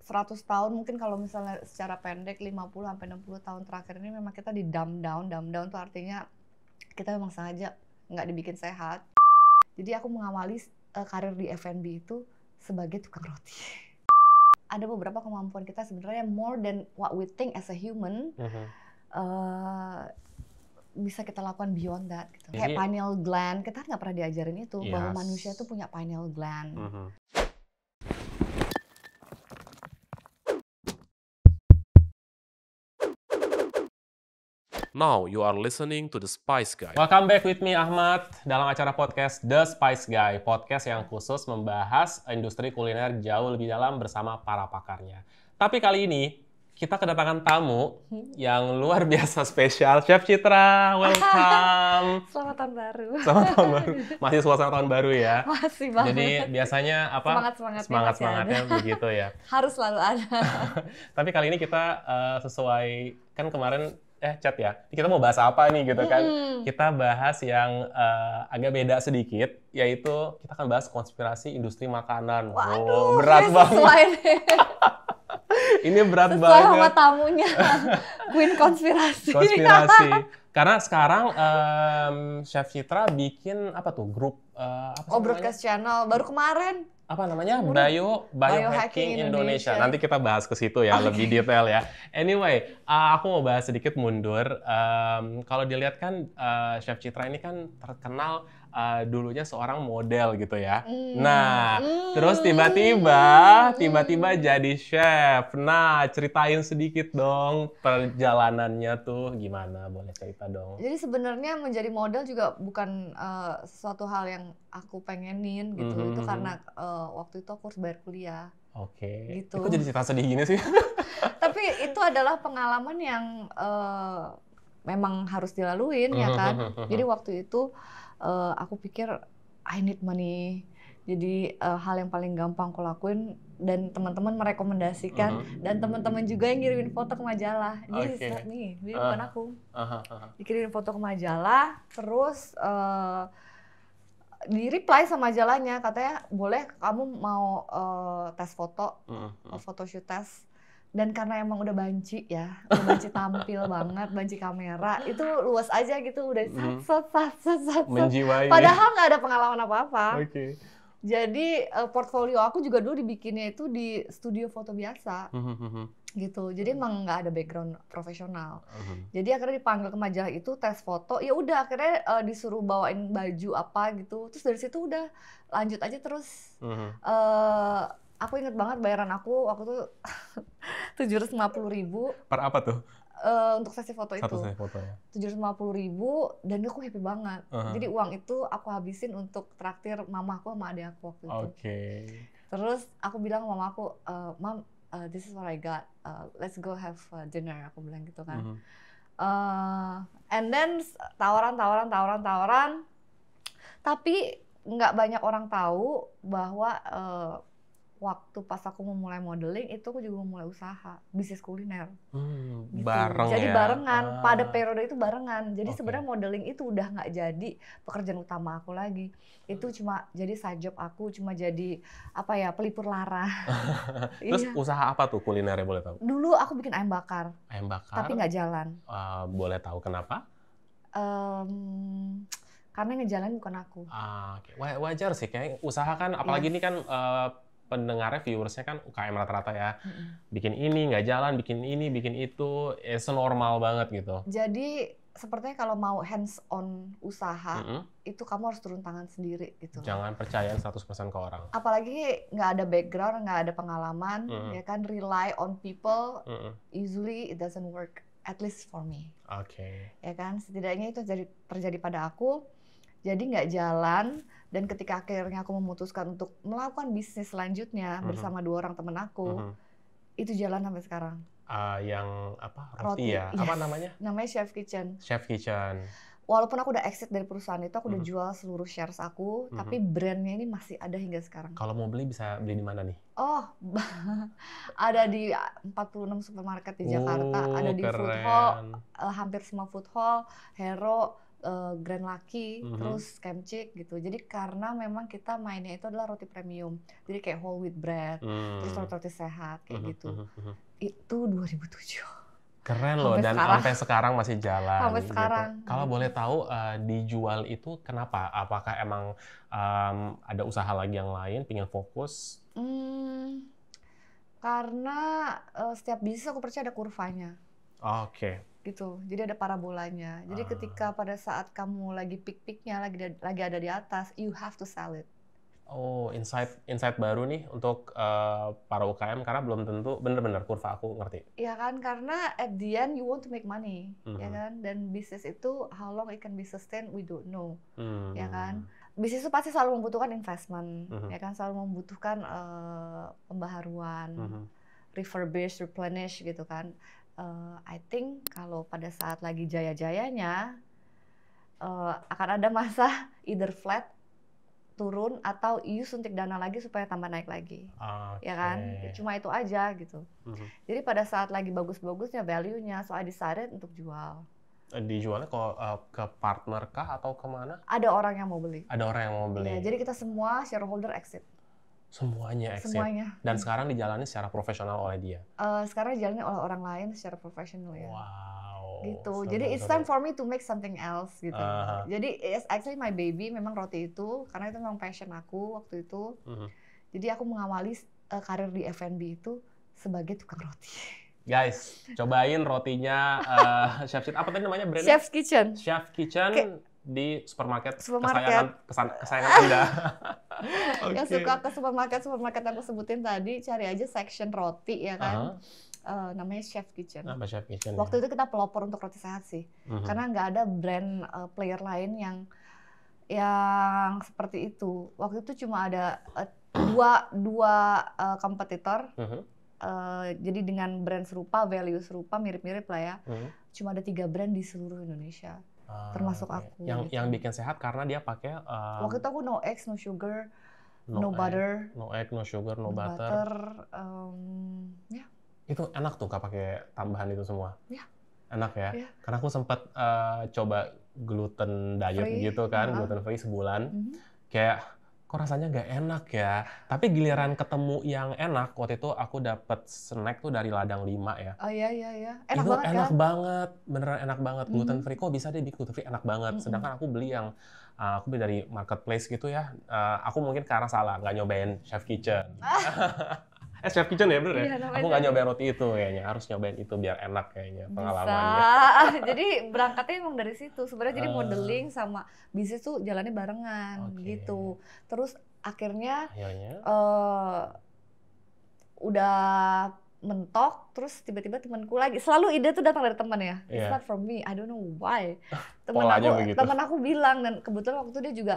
100 tahun mungkin kalau misalnya secara pendek 50 sampai 60 tahun terakhir ini memang kita di dumb down tuh artinya kita memang sengaja nggak dibikin sehat. Jadi aku mengawali karir di F&B itu sebagai tukang roti. Ada beberapa kemampuan kita sebenarnya more than what we think as a human. Bisa kita lakukan beyond that gitu. Kayak pineal gland, kita nggak pernah diajarin itu bahwa manusia itu punya pineal gland. Now you are listening to The Spice Guy. Welcome back with me Ahmad dalam acara podcast The Spice Guy, podcast yang khusus membahas industri kuliner jauh lebih dalam bersama para pakarnya. Tapi kali ini kita kedatangan tamu yang luar biasa spesial, Chef Citra. Welcome. Selamat tahun baru. Selamat tahun baru. Masih suasana tahun baru ya. Masih banget. Jadi biasanya apa? Semangatnya begitu ya. Harus selalu ada. Tapi kali ini kita sesuai kan kemarin chat ya. Kita mau bahas apa nih gitu kan? Kita bahas yang agak beda sedikit, yaitu kita akan bahas konspirasi industri makanan. Waduh, berat banget. Ini berat sesuai banget. Sesuai sama tamunya, Queen konspirasi. Karena sekarang Chef Citra bikin apa tuh grup? Broadcast channel baru kemarin. Apa namanya? Biohacking Indonesia. Nanti kita bahas ke situ ya, lebih detail ya. Anyway, aku mau bahas sedikit mundur. Kalau dilihat kan Chef Citra ini kan terkenal dulunya seorang model gitu ya. Terus tiba-tiba jadi chef. Nah, ceritain sedikit dong perjalanannya tuh gimana? Boleh cerita dong. Jadi sebenarnya menjadi model juga bukan sesuatu hal yang aku pengenin gitu. Itu karena waktu itu aku harus bayar kuliah. Oke. Gitu. Kok jadi cerita sedih gini sih? Tapi itu adalah pengalaman yang memang harus dilaluin ya kan. Jadi waktu itu aku pikir I need money. Jadi hal yang paling gampang aku lakuin dan teman-teman merekomendasikan dan teman-teman juga yang ngirimin foto ke majalah. Jadi ini bukan aku. Dikirimin foto ke majalah, terus di-reply sama majalahnya, katanya boleh kamu mau tes foto, photoshoot test. Dan karena emang udah banci ya, udah banci tampil banget, banci kamera, itu luas aja gitu, udah sat. Menjiwai. Padahal nggak ada pengalaman apa-apa. Oke. Jadi portfolio aku juga dulu dibikinnya itu di studio foto biasa, gitu. Jadi emang nggak ada background profesional. Jadi akhirnya dipanggil ke majalah itu tes foto, ya udah akhirnya disuruh bawain baju apa gitu. Terus dari situ udah lanjut aja terus. Aku inget banget bayaran aku waktu itu 750.000. Per apa tuh? Untuk sesi foto itu. Satu sesi foto ya. 750.000 dan aku happy banget. Jadi uang itu aku habisin untuk traktir mamaku sama adik aku waktu itu. Terus aku bilang ke mama aku, Mam, this is what I got. Let's go have dinner. Aku bilang gitu kan. And then tawaran. Tapi nggak banyak orang tahu bahwa waktu pas aku memulai modeling itu aku juga memulai usaha bisnis kuliner. Gitu. Jadi barengan, pada periode itu barengan. Jadi sebenarnya modeling itu udah nggak jadi pekerjaan utama aku lagi. Itu cuma jadi side job aku, cuma jadi apa ya, pelipur lara. Terus usaha apa tuh kulinernya boleh tahu? Dulu aku bikin ayam bakar. Ayam bakar. Tapi nggak jalan. Boleh tahu kenapa? Karena ngejalanin bukan aku. Wajar sih, kayak usaha kan, apalagi ini kan pendengarnya, viewersnya kan UKM rata-rata ya. Bikin ini nggak jalan, bikin ini, bikin itu, senormal banget gitu. Jadi sepertinya kalau mau hands on usaha, itu kamu harus turun tangan sendiri gitu. Jangan percaya 100% ke orang. Apalagi nggak ada background, nggak ada pengalaman, ya kan, rely on people, usually it doesn't work, at least for me. Ya kan, setidaknya itu terjadi pada aku. Jadi nggak jalan, dan ketika akhirnya aku memutuskan untuk melakukan bisnis selanjutnya bersama 2 orang temen aku, itu jalan sampai sekarang. Yang apa? Roti ya? Apa namanya? Namanya Chef Kitchen. Chef Kitchen. Walaupun aku udah exit dari perusahaan itu, aku udah jual seluruh shares aku, tapi brandnya ini masih ada hingga sekarang. Kalau mau beli bisa beli di mana nih? Ada di 46 supermarket di Jakarta, ada di food hall, hampir semua food hall, Hero, Grand Lucky, terus Camp Chick gitu. Jadi karena memang kita mainnya itu adalah roti premium. Jadi kayak whole wheat bread, terus roti sehat kayak gitu. Itu 2007. Keren loh, dan sampai sekarang masih jalan. Sampai gitu. sekarang. Kalau boleh tahu dijual itu kenapa? Apakah emang ada usaha lagi yang lain, pengen fokus? Karena setiap bisnis aku percaya ada kurvanya. Oke. Gitu. Jadi ada parabolanya. Jadi ketika pada saat kamu lagi peak-peaknya, lagi ada di atas, you have to sell it. Oh, insight baru nih untuk para UKM, karena belum tentu bener-bener kurva aku ngerti. Iya kan, karena at the end you want to make money, ya kan. Dan bisnis itu how long it can be sustained we don't know, ya kan. Bisnis itu pasti selalu membutuhkan investment, ya kan, selalu membutuhkan pembaharuan, refurbish, replenish gitu kan. I think kalau pada saat lagi jaya-jayanya akan ada masa either flat, turun, atau you suntik dana lagi supaya tambah naik lagi, ya kan? Cuma itu aja gitu. Jadi pada saat lagi bagus-bagusnya value-nya, so I decided untuk jual. Dijualnya ke partner kah atau kemana? Ada orang yang mau beli. Ada orang yang mau beli. Ya, jadi kita semua shareholder exit. Semuanya exit. Semuanya. Dan sekarang dijalani secara profesional oleh dia. Sekarang dijalani oleh orang lain secara profesional ya. Wow. Gitu. Jadi it's time for me to make something else gitu. Jadi it's actually my baby, memang roti itu karena itu memang passion aku waktu itu. Jadi aku mengawali karir di F&B itu sebagai tukang roti. Guys, cobain rotinya Chef Citra. Apa tadi namanya brandnya? Chef's Kitchen. Chef Kitchen di supermarket. Kesayangan Anda. Yang suka ke supermarket yang aku sebutin tadi, cari aja section roti ya kan. Namanya Chef Kitchen. Chef Kitchen. Waktu itu kita pelopor untuk roti sehat sih. Karena nggak ada brand player lain yang seperti itu. Waktu itu cuma ada dua kompetitor. Jadi dengan brand serupa, value serupa, mirip-mirip lah ya. Cuma ada 3 brand di seluruh Indonesia. Termasuk aku. Yang bikin sehat karena dia pakai waktu itu aku no eggs, no sugar, no butter. No egg, no sugar, no butter. Ya. Itu enak tuh nggak pakai tambahan itu semua. Ya. Enak ya. Karena aku sempat coba gluten diet gitu kan, gluten free sebulan. Kayak kok rasanya nggak enak ya. Tapi giliran ketemu yang enak, waktu itu aku dapet snack tuh dari Ladang 5 ya. Oh iya. Enak itu banget enak kan? banget, beneran enak banget. Gluten free, kok bisa deh bikin gluten free enak banget. Sedangkan aku beli dari marketplace gitu ya. Aku mungkin karena salah, nggak nyobain Chef Kitchen. Chef Kitchen ya bener ya? Aku nggak nyobain roti itu kayaknya, harus nyobain itu biar enak kayaknya pengalamannya. Bisa. Jadi berangkatnya emang dari situ. Sebenarnya jadi modeling sama bisnis tuh jalannya barengan gitu. Terus akhirnya udah mentok, terus tiba-tiba temanku lagi. Selalu ide tuh datang dari teman ya. It's not from me, I don't know why. Teman aku bilang, dan kebetulan waktu itu dia juga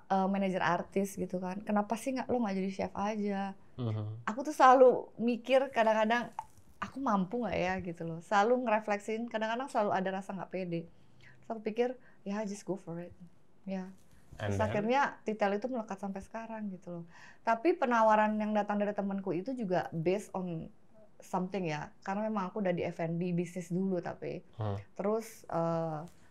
manajer artis gitu kan. Kenapa sih lo nggak jadi chef aja? Aku tuh selalu mikir kadang-kadang aku mampu nggak ya gitu loh. Selalu ngerefleksin, kadang-kadang selalu ada rasa nggak pede. Terus aku pikir ya just go for it. Ya. Terus akhirnya titel itu melekat sampai sekarang gitu loh. Tapi penawaran yang datang dari temanku itu juga based on something ya. Karena memang aku udah di F&B bisnis dulu tapi. Terus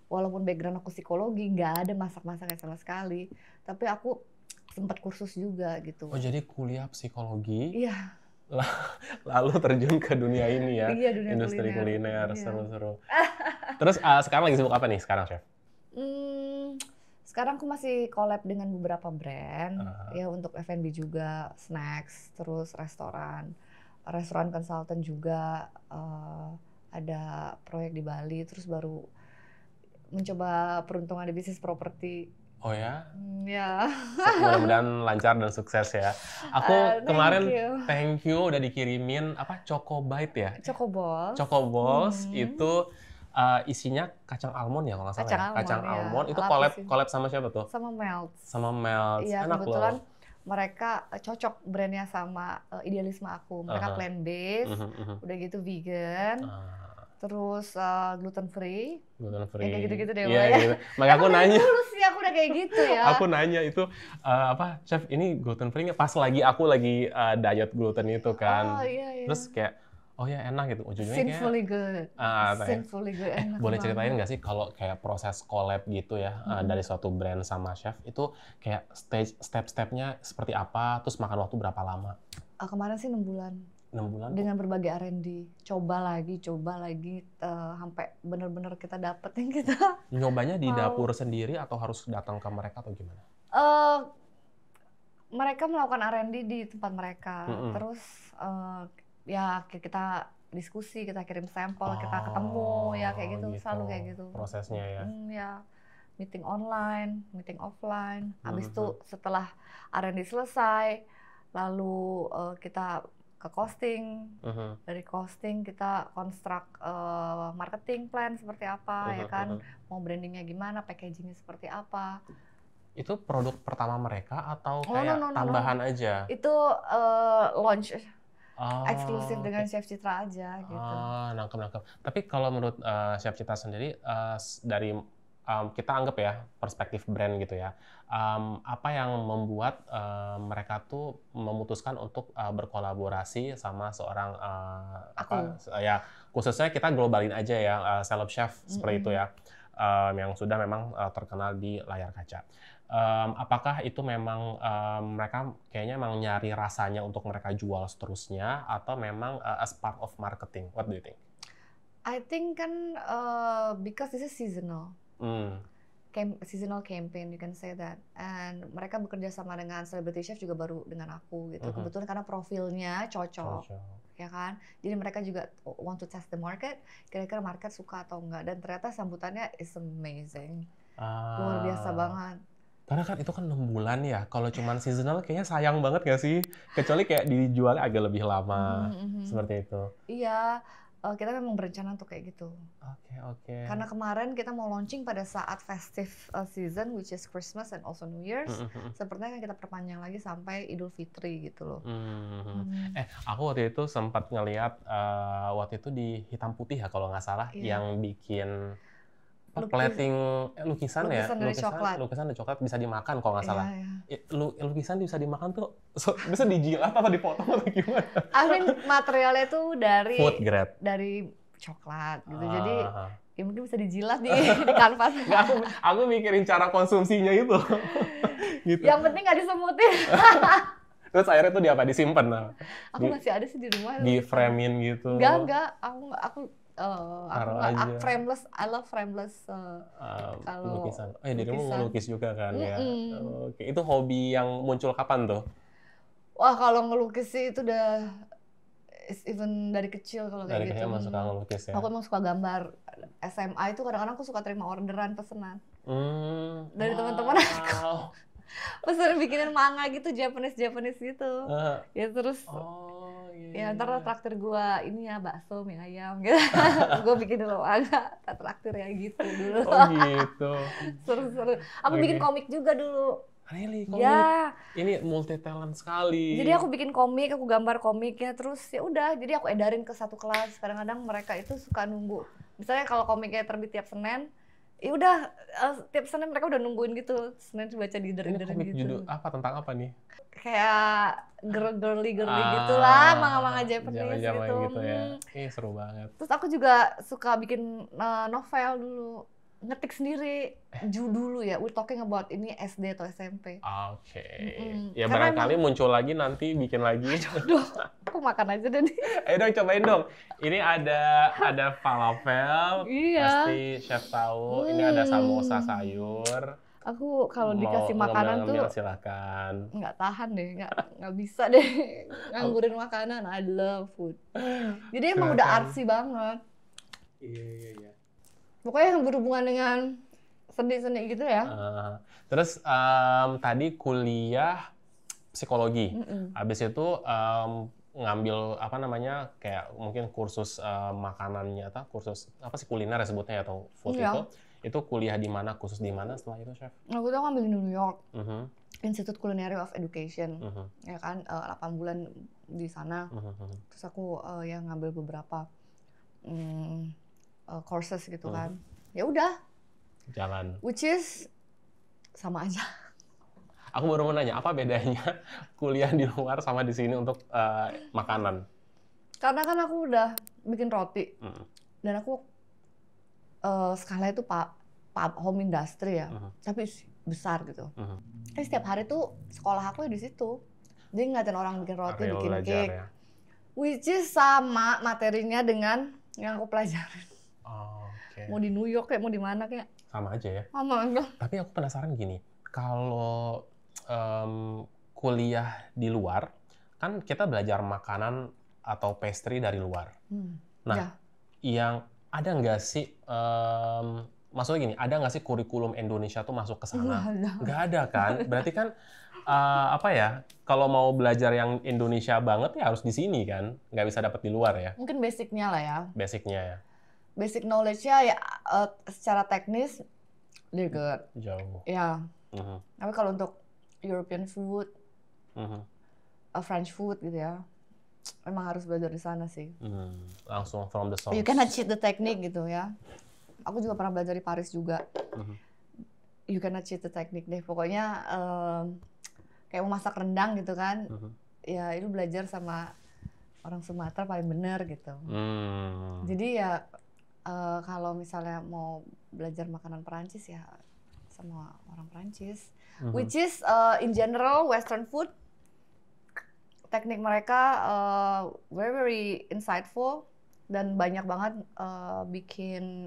walaupun background aku psikologi, nggak ada masak-masaknya sama sekali. Tapi aku sempat kursus juga gitu. Oh jadi kuliah psikologi? Iya. Lalu terjun ke dunia ini ya? Iya, dunia industri kuliner. Iya. Seru-seru. Terus sekarang lagi sibuk apa nih sekarang, Chef? Sekarang aku masih collab dengan beberapa brand ya untuk F&B juga, snacks, terus restoran consultant juga, ada proyek di Bali, terus baru mencoba peruntungan di bisnis properti. Oh ya? Ya. Mudah-mudahan lancar dan sukses ya. Aku kemarin thank you udah dikirimin Choco Bite ya? Choco Balls itu isinya kacang almond ya kalau nggak salah. Kacang almond itu collab sama siapa tuh? Sama Melts. Iya, enak kebetulan loh. mereka cocok brandnya sama idealisme aku. Mereka plant based, udah gitu vegan. Terus gluten free. Ya, kayak gitu-gitu deh. Iya, gitu. Makanya aku nanya. Dulu sih aku udah kayak gitu ya. Aku nanya itu Chef ini gluten free nggak? Pas aku lagi diet gluten itu kan. Oh iya. Terus kayak Oh ya, enak gitu. Ujung-ujungnya Sinfully good. Sinfully good. Boleh ceritain nggak sih kalau kayak proses collab gitu ya, dari suatu brand sama chef, itu kayak step-stepnya seperti apa, terus makan waktu berapa lama? Kemarin sih 6 bulan. 6 bulan? Dengan berbagai R&D. Coba lagi, sampai benar-benar kita dapet yang kita Nyobanya di dapur sendiri atau harus datang ke mereka atau gimana? Mereka melakukan R&D di tempat mereka. Terus ya kita diskusi, kita kirim sampel, kita ketemu, ya kayak gitu. Selalu kayak gitu. Prosesnya ya? Ya, meeting online, meeting offline. Habis itu setelah R&D selesai, lalu kita ke costing. Dari costing kita construct marketing plan seperti apa, ya kan? Mau brandingnya gimana, packagingnya seperti apa. Itu produk pertama mereka atau kayak tambahan aja? Itu launch eksklusif dengan Chef Citra aja gitu. Nangkep. Tapi kalau menurut Chef Citra sendiri, dari kita anggap ya perspektif brand gitu ya, apa yang membuat mereka tuh memutuskan untuk berkolaborasi sama seorang ya khususnya kita globalin aja ya, celeb chef seperti itu ya, yang sudah memang terkenal di layar kaca. Apakah itu memang mereka kayaknya memang nyari rasanya untuk mereka jual seterusnya, atau memang as part of marketing? What do you think? I think kan because this is seasonal. Seasonal campaign, you can say that. And mereka bekerja sama dengan celebrity chef juga baru dengan aku gitu. Kebetulan karena profilnya cocok. Ya kan? Jadi mereka juga want to test the market, kira-kira market suka atau enggak. Dan ternyata sambutannya is amazing. Luar biasa banget. Karena kan itu kan 6 bulan ya, kalau cuman seasonal kayaknya sayang banget nggak sih? Kecuali kayak dijual agak lebih lama, seperti itu. Iya, kita memang berencana untuk kayak gitu. Oke. Karena kemarin kita mau launching pada saat festive season, which is Christmas and also New Year's. Sepertinya kan kita perpanjang lagi sampai Idul Fitri gitu loh. Aku waktu itu sempat ngeliat, waktu itu di Hitam Putih ya kalau nggak salah, yang bikin plating lukisan dari coklat bisa dimakan kalau nggak salah. Lukisan bisa dimakan tuh bisa dijilat atau dipotong atau gimana? I mean materialnya tuh dari food grade, dari coklat gitu. Jadi ya mungkin bisa dijilat di kanvas. Aku mikirin cara konsumsinya itu. Gitu. Yang penting nggak disemutin. Terus akhirnya tuh disimpan. Aku masih ada sih di rumah. Di frame-in gitu. Enggak. Aku frameless, I love frameless kalau lukisan. Dirimu ngelukis juga kan ya? Oke, itu hobi yang muncul kapan tuh? Wah, kalau ngelukis sih itu udah even dari kecil kalau kayak gitu. Dari kecil emang suka ngelukis ya? Aku emang suka gambar. SMA itu kadang-kadang aku suka terima orderan pesanan. Dari teman-teman aku. Pesan bikinin manga gitu, Japanese gitu. Ya terus ya ntar traktir gue ini ya bakso mie ayam gitu. Gue bikin dulu agak traktir ya gitu dulu. Gitu. Seru. Aku bikin komik juga dulu. Really? Komik? Ya. Ini multi talent sekali. Jadi aku bikin komik, aku gambar komiknya, terus ya udah. Jadi aku edarin ke satu kelas. Kadang-kadang mereka itu suka nunggu. Misalnya kalau komiknya terbit tiap Senin, ya udah tiap Senin mereka udah nungguin gitu. Senin baca di Ini komik gitu. Judul apa, tentang apa nih? Kayak girly gitulah, manga-manga Japanese gitu. Ya. Seru banget. Terus aku juga suka bikin novel dulu, ngetik sendiri. Dulu ya, we're talking about ini SD atau SMP. Oke. Ya karena barangkali muncul lagi nanti bikin lagi. Aduh, aku makan aja deh nih. Ayo dong, cobain dong. Ini ada falafel, pasti chef tahu. Ini ada samosa sayur. Aku kalau dikasih makanan tuh silakan. Nggak tahan deh, nggak bisa deh nganggurin makanan. I love food. Jadi emang udah artsy banget. Iya. Pokoknya yang berhubungan dengan seni gitu ya. Terus tadi kuliah psikologi. Habis itu ngambil kayak mungkin kursus makanannya atau kursus kuliner ya sebutnya atau food itu kuliah di mana, kursus di mana setelah itu, chef? Aku tuh ngambil di New York, Institute Culinary of Education, ya kan, 8 bulan di sana. Terus aku yang ngambil beberapa courses gitu kan. Ya udah. Jalan. Which is sama aja. Aku baru mau nanya, apa bedanya kuliah di luar sama di sini untuk makanan? Karena kan aku udah bikin roti dan aku skala itu home industry ya, tapi besar gitu. Jadi setiap hari tuh sekolah aku ya di situ. Jadi ngeliatin orang bikin roti, bikin cake, ya. Which is sama materinya dengan yang aku pelajarin. Mau di New York kayak mau di mana kayak sama aja ya. Sama aja. Tapi aku penasaran gini, kalau kuliah di luar, kan kita belajar makanan atau pastry dari luar. Nah, yang ada nggak sih, maksudnya gini, ada nggak sih kurikulum Indonesia tuh masuk ke sana? Nggak ada kan? Berarti kan apa ya? Kalau mau belajar yang Indonesia banget ya harus di sini kan? Nggak bisa dapat di luar ya? Mungkin basicnya lah ya. Basicnya ya. Basic knowledge-nya ya secara teknis they're good. Jauh. Ya. Tapi kalau untuk European food, French food gitu ya, memang harus belajar di sana sih. Langsung from the source. You cannot cheat the technique gitu ya. Aku juga pernah belajar di Paris juga. You cannot cheat the technique deh. Pokoknya kayak mau masak rendang gitu kan, ya itu belajar sama orang Sumatera paling bener gitu. Jadi ya kalau misalnya mau belajar makanan Perancis ya sama orang Perancis, which is in general Western food, teknik mereka very very insightful dan banyak banget bikin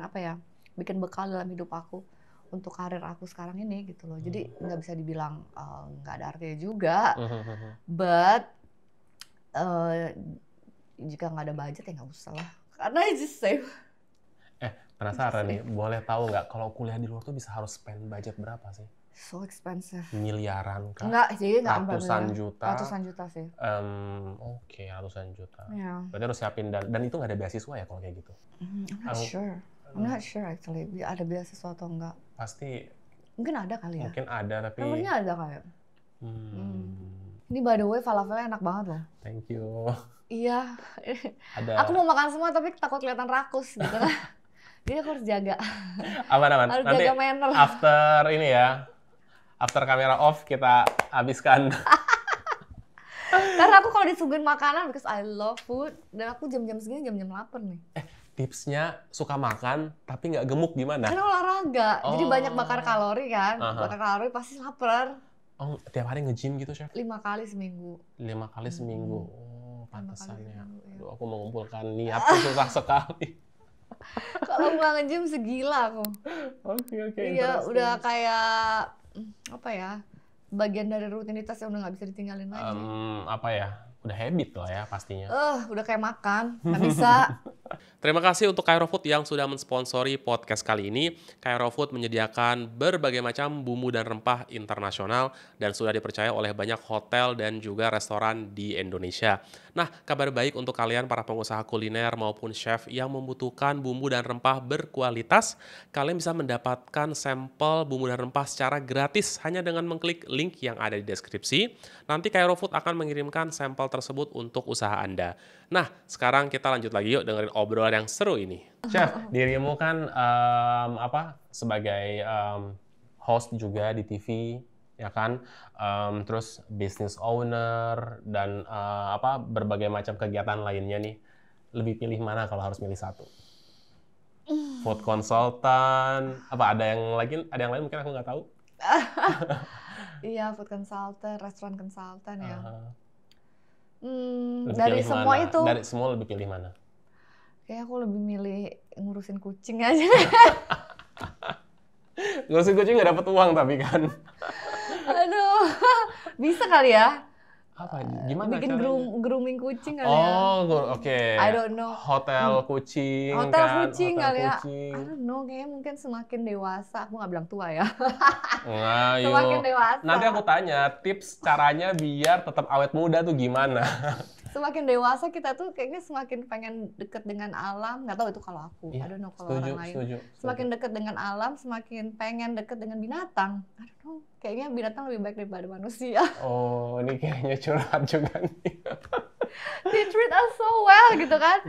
bekal dalam hidup aku untuk karir aku sekarang ini gitu loh. Jadi nggak bisa dibilang nggak ada artinya juga, but jika nggak ada budget ya nggak usah lah, karena it's just safe. Penasaran nih, boleh tahu nggak kalau kuliah di luar tuh bisa harus spend budget berapa sih? So expensive. Miliaran kah? Enggak sih, ratusan juta. Ratusan juta sih. Oke, ratusan juta. Yeah. Berarti harus siapin dan itu nggak ada beasiswa ya kalau kayak gitu? I'm not sure actually. Ada beasiswa atau enggak? Pasti. Mungkin ada kali ya. Mungkin ada tapi. Namanya ada kayak. Ini by the way falafelnya enak banget loh. Thank you. Iya. Ada. Aku mau makan semua tapi takut kelihatan rakus gitu kan. Jadi aku harus jaga. Aman. Harus nanti jaga manner. After ini ya, after kamera off kita habiskan. Karena aku kalau disuguhin makanan, because I love food, dan aku jam-jam segini jam-jam lapar nih. Tipsnya suka makan tapi nggak gemuk gimana? Karena olahraga, jadi banyak bakar kalori kan. Bakar kalori pasti lapar. Oh, tiap hari nge-gym gitu, Chef? 5 kali seminggu. 5 kali seminggu. Oh, pantesannya. Aduh, aku mengumpulkan niat tuh susah sekali. Kalau nggak nge-gym segila aku. Oke. Iya, udah kayak apa ya? Bagian dari rutinitas yang udah nggak bisa ditinggalin lagi. Apa ya? Udah habit lah ya pastinya. Udah kayak makan, nggak bisa. Terima kasih untuk Cairo Food yang sudah mensponsori podcast kali ini. Cairo Food menyediakan berbagai macam bumbu dan rempah internasional dan sudah dipercaya oleh banyak hotel dan juga restoran di Indonesia. Nah, kabar baik untuk kalian para pengusaha kuliner maupun chef yang membutuhkan bumbu dan rempah berkualitas. Kalian bisa mendapatkan sampel bumbu dan rempah secara gratis hanya dengan mengklik link yang ada di deskripsi. Nanti Cairo Food akan mengirimkan sampel tersebut untuk usaha Anda. Nah, sekarang kita lanjut lagi yuk dengerin obrolan yang seru ini. Chef, dirimu kan sebagai host juga di TV, ya kan? Terus business owner dan berbagai macam kegiatan lainnya nih. Lebih pilih mana kalau harus milih satu? Food consultant, ada yang lain mungkin aku nggak tahu. Iya, food consultant, restaurant consultant ya. Dari semua mana? itu. Dari semua lebih pilih mana? Kayak aku lebih milih ngurusin kucing aja. Ngurusin kucing nggak dapat uang tapi kan. Aduh, bisa kali ya? Apa? Gimana bikin caranya? grooming kucing kali ya? Oke. I don't know. Hotel kucing Hotel kan? kucing Hotel kali ya? kucing. I don't know, kayaknya mungkin semakin dewasa, aku nggak bilang tua ya. Semakin dewasa. Nanti aku tanya tips caranya biar tetap awet muda tuh gimana? Semakin dewasa kita tuh kayaknya semakin pengen deket dengan alam. Nggak tahu itu kalau aku. I don't know kalau orang lain. Setuju. Semakin deket dengan alam, semakin pengen deket dengan binatang. I don't know. Kayaknya binatang lebih baik daripada manusia. Oh, ini kayaknya curhat juga nih. They treat us so well gitu kan.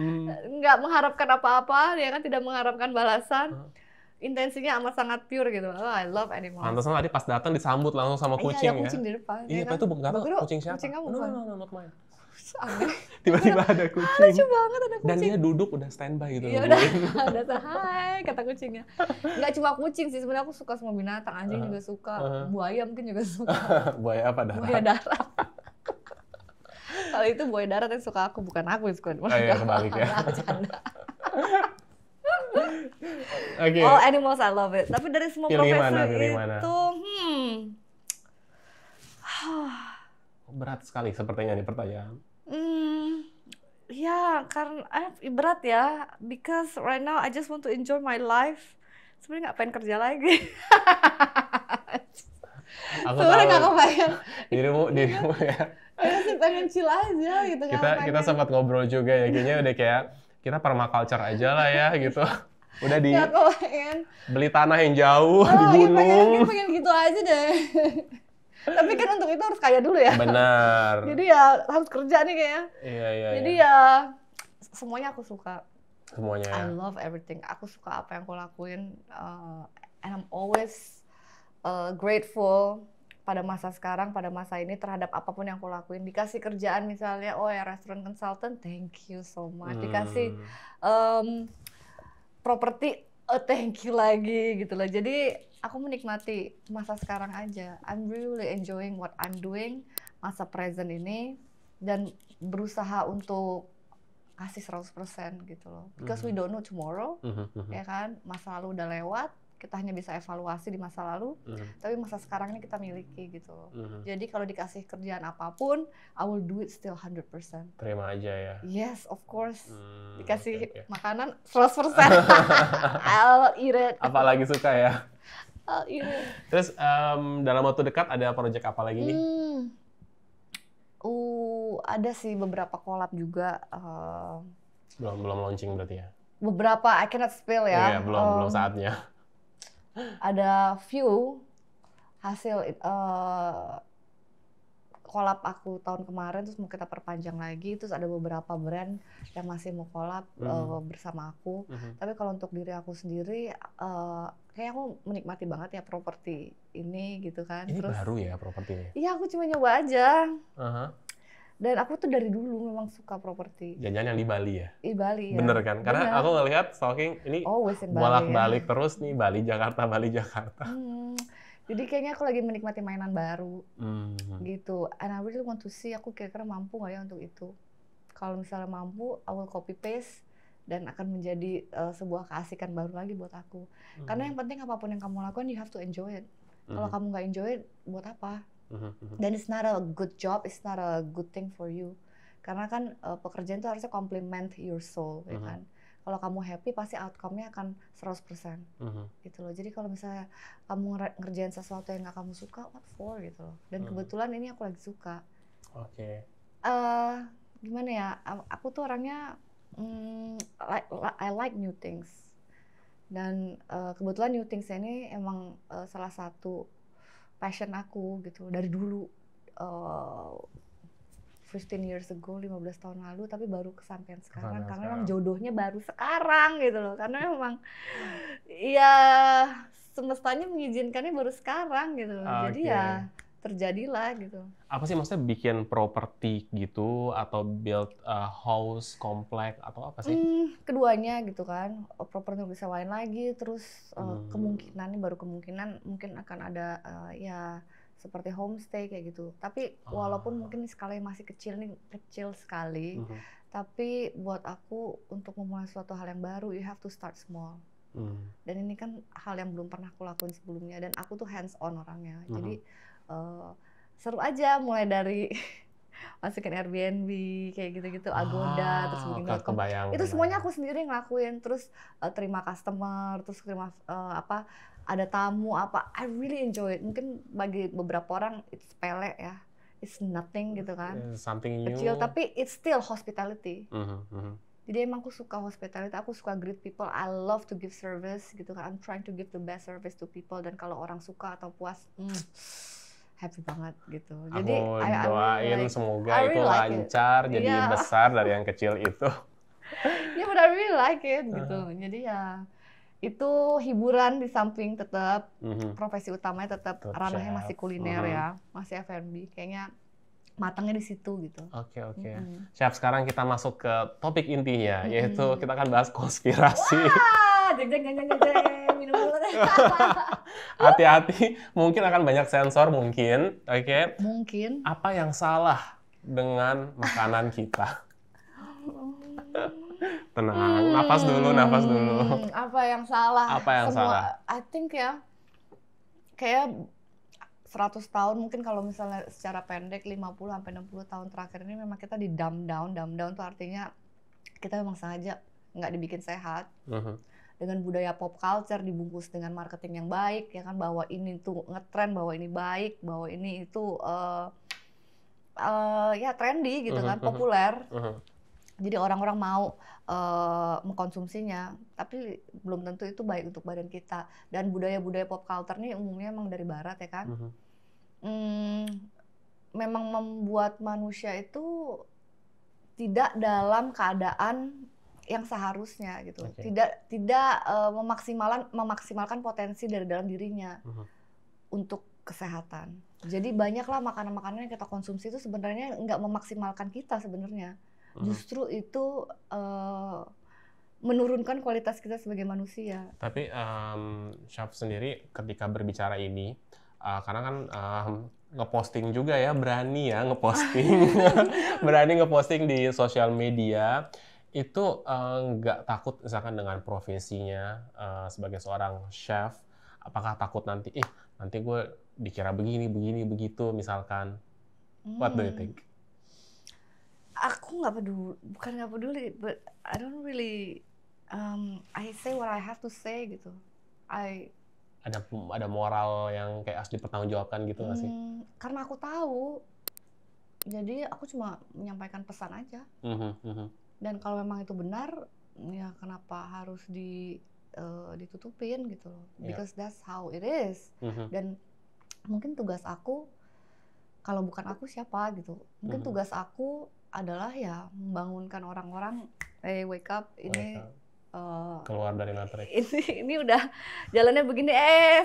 Nggak mengharapkan apa-apa, dia kan tidak mengharapkan balasan. Intensinya amat sangat pure gitu. Oh, I love animals. Pantesan tadi pas datang disambut langsung sama kucing ada kucing ya. di depan. Iya, kan? itu nggak tahu kucing siapa. Kucing kamu No, kan? not mine. Aneh. Tiba-tiba ada Lucu kucing. banget ada kucing. Dan dia duduk udah standby gitu. Ya udah hai kata kucingnya. Nggak cuma kucing sih, sebenarnya aku suka semua binatang. Anjing juga suka, buaya mungkin juga suka. Buaya apa darat? Buaya darat. Kalau itu buaya darat yang suka aku, bukan aku yang suka. Oh iya, kebalik ya. Bercanda. Oke. All animals I love it. Tapi dari semua Pilih profesi mana? itu, Berat sekali sepertinya nih pertanyaan. ya karena berat ya. Because right now I just want to enjoy my life. Sebenarnya nggak pengen kerja lagi. Aku sebenarnya nggak tahu kebayang. dirimu ya. Aku sih pengen chill aja gitu. Kita sempat ngobrol juga ya, kayaknya udah kayak kita permaculture aja lah ya gitu. Udah di beli tanah yang jauh di gunung. Iya, pengen gitu aja deh. Tapi kan untuk itu harus kaya dulu ya. Benar. Jadi ya harus kerja nih kayaknya. Iya. Jadi ya semuanya aku suka. Semuanya ya. I love everything. Aku suka apa yang aku lakuin. And I'm always grateful pada masa sekarang, pada masa ini terhadap apapun yang aku lakuin. Dikasih kerjaan misalnya, oh ya restaurant consultant, thank you so much. Dikasih properti, thank you lagi gitu loh. Jadi aku menikmati masa sekarang aja. I'm really enjoying what I'm doing, masa present ini, dan berusaha untuk kasih 100% gitu loh. Because we don't know tomorrow, ya kan? Masa lalu udah lewat, kita hanya bisa evaluasi di masa lalu, tapi masa sekarang ini kita miliki gitu loh. Jadi kalau dikasih kerjaan apapun, I will do it still 100%. Terima aja ya. Yes, of course. Dikasih makanan 100%. I'll eat it. Apalagi suka ya. I'll eat it. Terus dalam waktu dekat ada proyek apa lagi nih? Ada sih beberapa collab juga. Belum launching berarti ya? Beberapa, I cannot spill ya. Iya, belum saatnya. Ada few hasil collab aku tahun kemarin, terus mau kita perpanjang lagi. Terus ada beberapa brand yang masih mau collab bersama aku. Tapi kalau untuk diri aku sendiri, kayak aku menikmati banget ya properti ini gitu kan. Ini terus, baru ya propertinya? Iya, aku cuma nyoba aja. Dan aku tuh dari dulu memang suka properti. Jangan yang di Bali ya? Di Bali ya. Bener kan? Karena aku ngelihat stalking ini bolak-balik terus nih, Bali Jakarta. Jadi kayaknya aku lagi menikmati mainan baru gitu. And I really want to see aku kira-kira mampu nggak ya untuk itu. Kalau misalnya mampu, I will copy paste dan akan menjadi sebuah keasikan baru lagi buat aku. Karena yang penting apapun yang kamu lakukan, you have to enjoy it. Kalau kamu nggak enjoy it, buat apa? Dan it's not a good job, it's not a good thing for you. Karena kan pekerjaan itu harusnya complement your soul, ya kan. Kalau kamu happy, pasti outcome-nya akan 100%. Gitu loh. Jadi kalau misalnya kamu ngerjain sesuatu yang nggak kamu suka, what for gitu loh. Dan kebetulan ini aku lagi suka. Oke. Gimana ya? Aku tuh orangnya I like new things. Dan kebetulan new things ini emang salah satu passion aku gitu dari dulu. 15 years ago, 15 tahun lalu, tapi baru kesampaian sekarang karena memang jodohnya baru sekarang gitu loh. Karena memang ya semestanya mengizinkannya baru sekarang gitu loh. Jadi ya terjadilah gitu. Apa sih maksudnya bikin properti gitu atau build house, komplek atau apa sih? Keduanya gitu kan. Properti bisa lain lagi, terus kemungkinan mungkin akan ada ya seperti homestay kayak gitu. Tapi walaupun mungkin skalanya masih kecil sekali, tapi buat aku untuk memulai suatu hal yang baru, you have to start small. Dan ini kan hal yang belum pernah aku lakuin sebelumnya, dan aku tuh hands on orangnya. Jadi seru aja mulai dari masukin Airbnb kayak gitu-gitu, Agoda, terus Booking.com. Itu semuanya aku sendiri ngelakuin. Terus terima customer, terus terima ada tamu apa, I really enjoy it. Mungkin bagi beberapa orang it's sepele ya, it's nothing gitu kan, something new, kecil, tapi it's still hospitality. Jadi emang aku suka hospitality, aku suka greet people, I love to give service gitu kan, I'm trying to give the best service to people, dan kalau orang suka atau puas, happy banget gitu. Jadi aku doain semoga itu lancar, jadi besar dari yang kecil itu. Ya, but I really like it gitu. Jadi ya itu hiburan di samping tetap profesi utamanya tetap ranahnya masih kuliner ya, masih F&B. Kayaknya matangnya di situ gitu. Oke. Chef, sekarang kita masuk ke topik intinya, yaitu kita akan bahas konspirasi. Wah, jeng, minum dulu. Hati-hati, mungkin akan banyak sensor mungkin, oke? Mungkin. Apa yang salah dengan makanan kita? Tenang, nafas dulu. Apa yang salah? Salah? I think ya, kayak 100 tahun mungkin kalau misalnya secara pendek 50-60 tahun terakhir ini memang kita di dumb down tuh artinya kita memang sengaja nggak dibikin sehat dengan budaya pop culture dibungkus dengan marketing yang baik ya kan, bahwa ini tuh ngetren, bahwa ini baik, bahwa ini itu ya trendy gitu kan, populer. Jadi orang-orang mau mengkonsumsinya, tapi belum tentu itu baik untuk badan kita. Dan budaya-budaya pop culture ini umumnya emang dari barat ya kan. Memang membuat manusia itu tidak dalam keadaan yang seharusnya gitu. Tidak memaksimalkan potensi dari dalam dirinya untuk kesehatan. Jadi banyaklah makanan-makanan yang kita konsumsi itu sebenarnya nggak memaksimalkan kita sebenarnya. Justru itu menurunkan kualitas kita sebagai manusia. Tapi Chef sendiri ketika berbicara ini, karena kan ngeposting juga ya, berani ngeposting di sosial media, itu nggak takut misalkan dengan profesinya sebagai seorang chef, apakah takut nanti gue dikira begini begitu misalkan? What do you think? Aku bukan nggak peduli, but I don't really I say what I have to say gitu. Ada moral yang kayak harus dipertanggungjawabkan gitu nggak sih? Karena aku tahu, jadi aku cuma menyampaikan pesan aja. Dan kalau memang itu benar, ya kenapa harus ditutupin gitu? Because that's how it is. Dan mungkin tugas aku, kalau bukan aku siapa gitu? Mungkin tugas aku adalah ya membangunkan orang-orang, wake up, ini keluar dari matriks. Ini udah jalannya begini,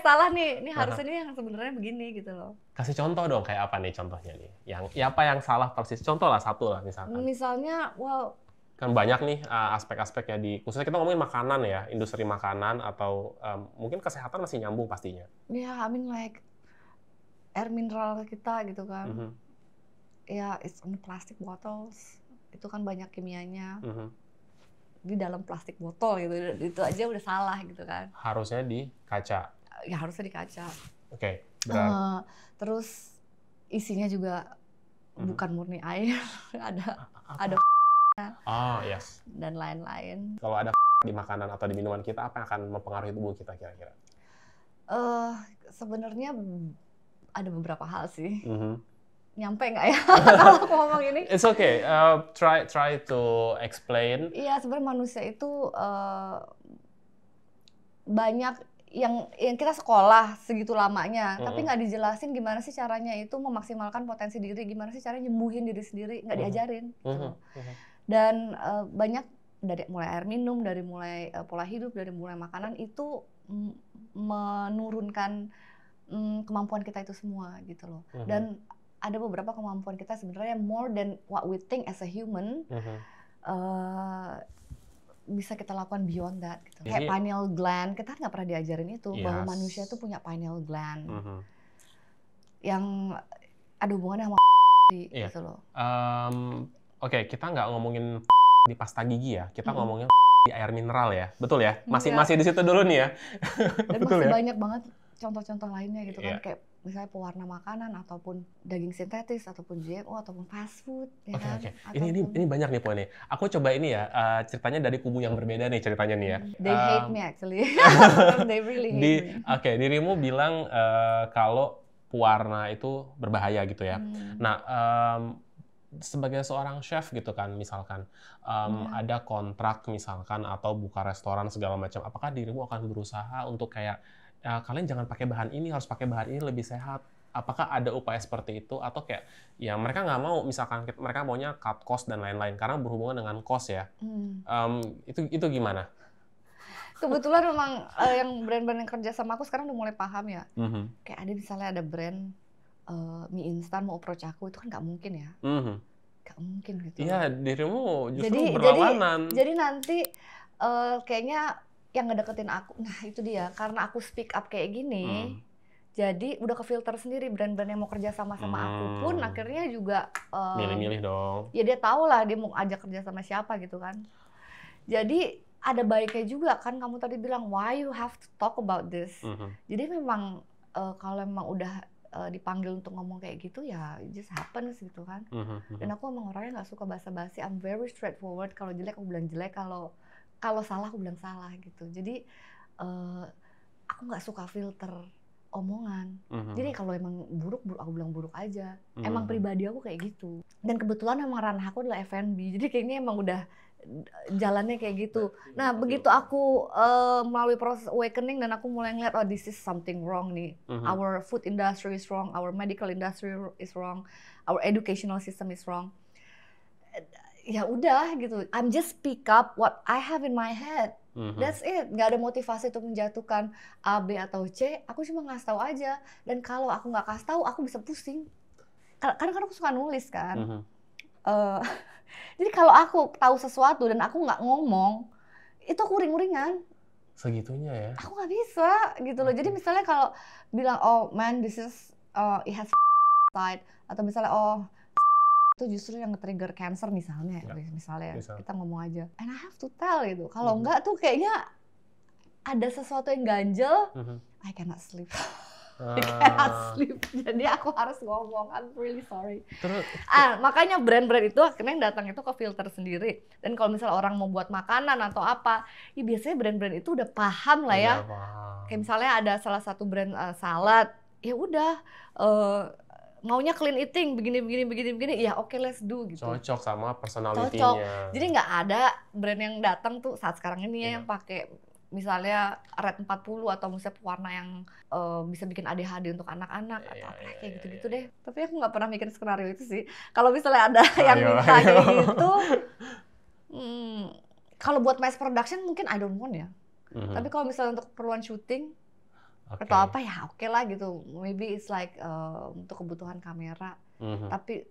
salah nih, ini harusnya ini yang sebenarnya begini gitu loh. Kasih contoh dong, kayak apa nih contohnya nih? Apa yang salah persis? Contoh lah, satu lah misalkan. Misalnya, kan banyak nih aspek-aspek ya khususnya kita ngomongin makanan ya, industri makanan atau mungkin kesehatan masih nyambung pastinya. Ya, I mean like air mineral kita gitu kan. Ya, it's on plastic bottles. Itu kan banyak kimianya. Di dalam plastik botol gitu, itu aja udah salah gitu kan. Harusnya di kaca. Ya harusnya di kaca. Oke. Terus isinya juga bukan murni air, ada yes. Dan lain-lain. Kalau ada di makanan atau di minuman kita, apa yang akan mempengaruhi tubuh kita kira-kira? Sebenarnya ada beberapa hal sih. Nyampe nggak ya kalau aku ngomong ini? It's okay. Try to explain. Iya, sebenarnya manusia itu banyak yang kita sekolah segitu lamanya, tapi nggak dijelasin gimana sih caranya itu memaksimalkan potensi diri, gimana sih caranya nyembuhin diri sendiri, nggak diajarin. Gitu. Dan banyak dari mulai air minum, dari mulai pola hidup, dari mulai makanan itu menurunkan kemampuan kita itu semua gitu loh. Dan ada beberapa kemampuan kita sebenarnya more than what we think as a human, bisa kita lakukan beyond that. Gitu. Kayak pineal gland, kita nggak pernah diajarin itu, bahwa manusia itu punya pineal gland yang ada hubungannya sama gitu loh. Oke, kita nggak ngomongin di pasta gigi ya, kita ngomongin di air mineral ya, betul ya? Masih di situ dulu nih ya. Dan betul masih ya? Banyak banget contoh-contoh lainnya gitu kan, kayak misalnya pewarna makanan ataupun daging sintetis ataupun GMO ataupun fast food. Oke. Ini banyak nih poinnya. Aku coba ini ya, ceritanya dari kubu yang berbeda nih ceritanya nih ya. They hate me actually. They really hate me. Oke, dirimu bilang kalau pewarna itu berbahaya gitu ya. Nah, sebagai seorang chef gitu kan, misalkan ada kontrak misalkan atau buka restoran segala macam, apakah dirimu akan berusaha untuk kayak kalian jangan pakai bahan ini, harus pakai bahan ini lebih sehat? Apakah ada upaya seperti itu atau kayak ya mereka nggak mau, misalkan mereka maunya cut cost dan lain-lain karena berhubungan dengan cost ya? Itu gimana? Kebetulan memang yang brand-brand yang kerja sama aku sekarang udah mulai paham ya. Kayak misalnya ada brand mie instan mau approach aku, itu kan nggak mungkin ya. Nggak mungkin gitu. Iya, dirimu justru berlawanan. Jadi nanti kayaknya yang ngedeketin aku, nah itu dia, karena aku speak up kayak gini, jadi udah kefilter sendiri brand-brand yang mau kerja sama aku pun akhirnya juga milih-milih dong. Ya dia tahu lah dia mau ajak kerja sama siapa gitu kan. Jadi ada baiknya juga kan, kamu tadi bilang why you have to talk about this. Jadi memang kalau memang udah dipanggil untuk ngomong kayak gitu ya it just happens gitu kan. Dan aku emang orangnya nggak suka basa-basi, I'm very straightforward. Kalau jelek aku bilang jelek, kalau salah aku bilang salah gitu. Jadi aku nggak suka filter omongan. Jadi kalau emang buruk aku bilang buruk aja. Emang pribadi aku kayak gitu. Dan kebetulan emang ranah aku adalah F&B. Jadi kayaknya emang udah jalannya kayak gitu. Nah, begitu aku melalui proses awakening dan aku mulai ngeliat, oh this is something wrong nih. Our food industry is wrong, our medical industry is wrong, our educational system is wrong. Ya udah gitu. I'm just pick up what I have in my head. That's it. Gak ada motivasi untuk menjatuhkan A, B atau C. Aku cuma ngasih tahu aja. Dan kalau aku nggak kasih tahu, aku bisa pusing. Karena aku suka nulis kan. Jadi kalau aku tahu sesuatu dan aku nggak ngomong, itu aku uring-uringan. Segitunya ya? Aku nggak bisa gitu loh. Jadi misalnya kalau bilang, oh man this is it has side, atau misalnya itu justru yang nge-trigger cancer misalnya kita ngomong aja. And I have to tell gitu. Kalau enggak tuh kayaknya ada sesuatu yang ganjel. I cannot sleep. I cannot sleep. Jadi aku harus ngomong. I'm really sorry. Makanya brand-brand itu akhirnya yang datang itu ke filter sendiri. Dan kalau misalnya orang mau buat makanan atau apa, ya biasanya brand-brand itu udah paham lah ya. Kayak misalnya ada salah satu brand salad, ya udah maunya clean eating, begini, ya oke, let's do gitu. Cocok sama personality-nya. Cocok. Jadi nggak ada brand yang datang tuh saat sekarang ini yang pakai misalnya Red 40 atau misalnya warna yang bisa bikin ADHD untuk anak-anak atau apa kayak gitu-gitu deh. Tapi aku nggak pernah mikir skenario itu sih. Kalau misalnya ada yang minta kayak gitu, kalau buat mass production mungkin I don't want ya. Tapi kalau misalnya untuk keperluan syuting atau apa ya oke lah gitu. Maybe it's like untuk kebutuhan kamera. Tapi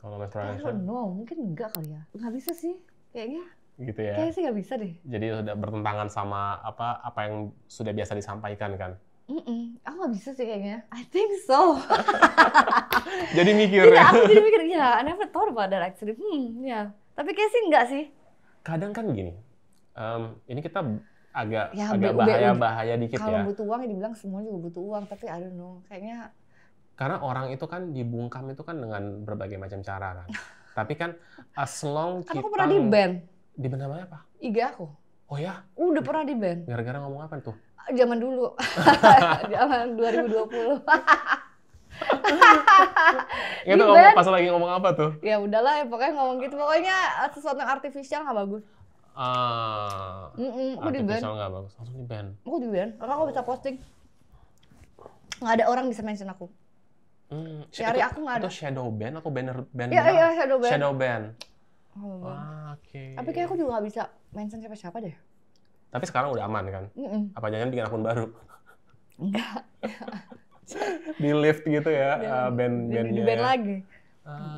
kalau mass production, mungkin enggak kali ya. Nggak bisa sih kayaknya. Gitu ya. Kayaknya sih nggak bisa deh. Jadi sudah bertentangan sama apa yang sudah biasa disampaikan kan? Aku nggak bisa sih kayaknya. I think so. Jadi mikir ya. Aku jadi mikir I never thought about that actually. Ya. Tapi kayak sih enggak sih. Kadang kan gini. Ini kita agak bahaya dikit ya. Kalau butuh uang ya dibilang semua juga butuh uang, tapi I don't know. Kayaknya karena orang itu kan dibungkam itu kan dengan berbagai macam cara kan. Tapi kan as long kita aku pernah di-ban. Di-ban namanya apa? IG aku. Oh ya? Udah pernah di-ban. Gara-gara ngomong apa tuh? Zaman dulu. Zaman 2020. Itu ngomong pas lagi ngomong apa tuh? Ya udahlah, pokoknya ngomong gitu. Pokoknya sesuatu yang artificial nggak bagus. Aku di-ban. Artificial nggak bagus, langsung di-ban. Aku di-ban, karena aku bisa posting. Nggak ada orang bisa mention aku. Syari aku nggak ada. Itu shadow ban atau banner ban? Iya, shadow ban. Shadow ban. Tapi kayak aku juga nggak bisa mention siapa-siapa deh. Tapi sekarang udah aman kan? Apa jangan bikin akun baru? Enggak. Di lift gitu ya, band-bandnya. Di-ban lagi.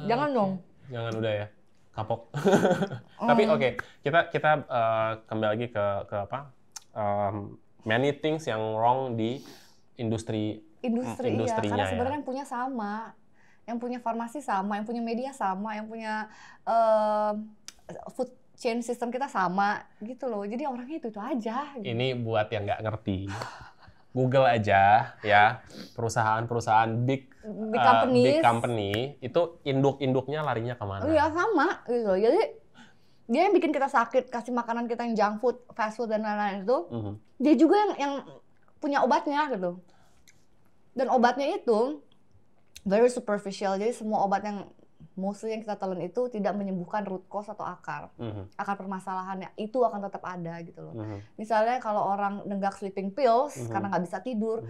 Jangan dong. Jangan udah ya, kapok. Tapi oke, kita kembali lagi ke apa? Many things yang wrong di industrinya. Iya, karena sebenarnya yang punya sama. Yang punya farmasi sama, yang punya media sama, yang punya food chain system kita sama gitu loh. Jadi orangnya itu aja. Gitu. Ini buat yang nggak ngerti. Google aja ya, perusahaan-perusahaan big company itu induk-induknya larinya kemana? Oh iya sama gitu. Jadi dia yang bikin kita sakit, kasih makanan kita yang junk food, fast food dan lain-lain itu, dia juga yang punya obatnya gitu. Dan obatnya itu very superficial, jadi semua obat yang mostly yang kita telan itu tidak menyembuhkan root cause atau akar permasalahannya, itu akan tetap ada gitu loh. Misalnya kalau orang nenggak sleeping pills karena nggak bisa tidur,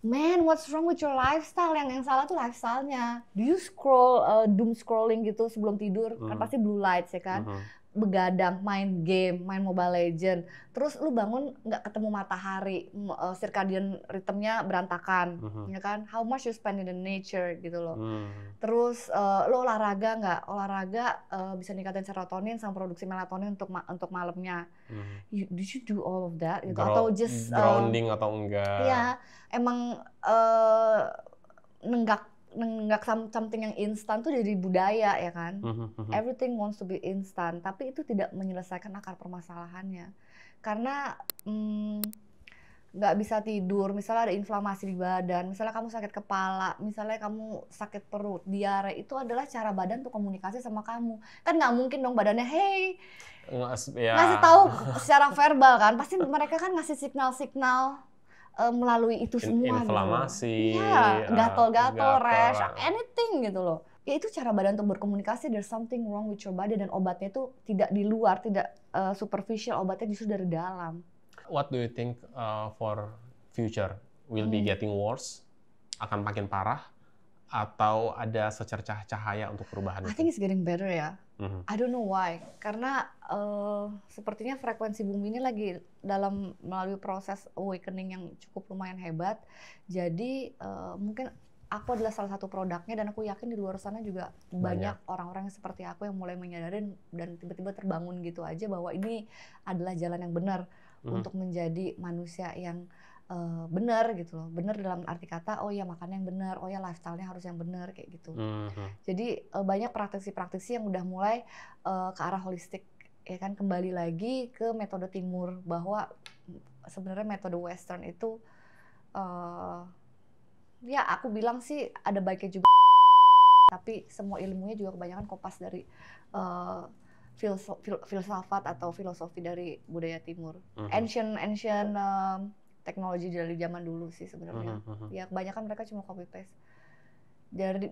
man, what's wrong with your lifestyle? Yang salah tuh lifestyle-nya. Do you scroll doom scrolling gitu sebelum tidur? Kan pasti blue lights ya kan. begadang, main game, main Mobile Legend, terus lu bangun nggak ketemu matahari, circadian rhythmnya berantakan, ya kan? How much you spend in the nature gitu loh. Terus lu olahraga nggak? Olahraga bisa ningkatin serotonin sama produksi melatonin untuk malamnya. Did you do all of that? Gitu? Atau just grounding atau enggak? Iya, emang nenggak something yang instan tuh jadi budaya ya kan. Everything wants to be instant, tapi itu tidak menyelesaikan akar permasalahannya. Karena nggak bisa tidur, misalnya ada inflamasi di badan, misalnya kamu sakit kepala, misalnya kamu sakit perut, diare, itu adalah cara badan untuk komunikasi sama kamu. Kan nggak mungkin dong badannya, hey, ngasih tahu secara verbal kan, pasti mereka kan ngasih signal-signal melalui itu semua. Inflamasi, gitu. Ya, gatal-gatal, rash, anything gitu loh. Ya itu cara badan untuk berkomunikasi, there's something wrong with your body, dan obatnya itu tidak di luar, tidak superficial, obatnya justru dari dalam. What do you think for future? Will be getting worse? Akan makin parah? Atau ada secercah cahaya untuk perubahan I think it's getting better ya. I don't know why. Karena sepertinya frekuensi bumi ini lagi melalui proses awakening yang cukup lumayan hebat. Jadi mungkin aku adalah salah satu produknya, dan aku yakin di luar sana juga banyak orang-orang yang seperti aku yang mulai menyadari dan tiba-tiba terbangun gitu aja bahwa ini adalah jalan yang benar untuk menjadi manusia yang benar gitu loh. Benar dalam arti kata, oh ya makannya yang benar, oh ya lifestyle-nya harus yang benar kayak gitu. Jadi banyak praktisi-praktisi yang udah mulai ke arah holistik, ya kan, kembali lagi ke metode timur, bahwa sebenarnya metode western itu ya aku bilang sih ada baiknya juga, tapi semua ilmunya juga kebanyakan kopas dari filsafat atau filosofi dari budaya timur. Ancient teknologi dari zaman dulu sih sebenarnya. Ya kebanyakan mereka cuma copy paste.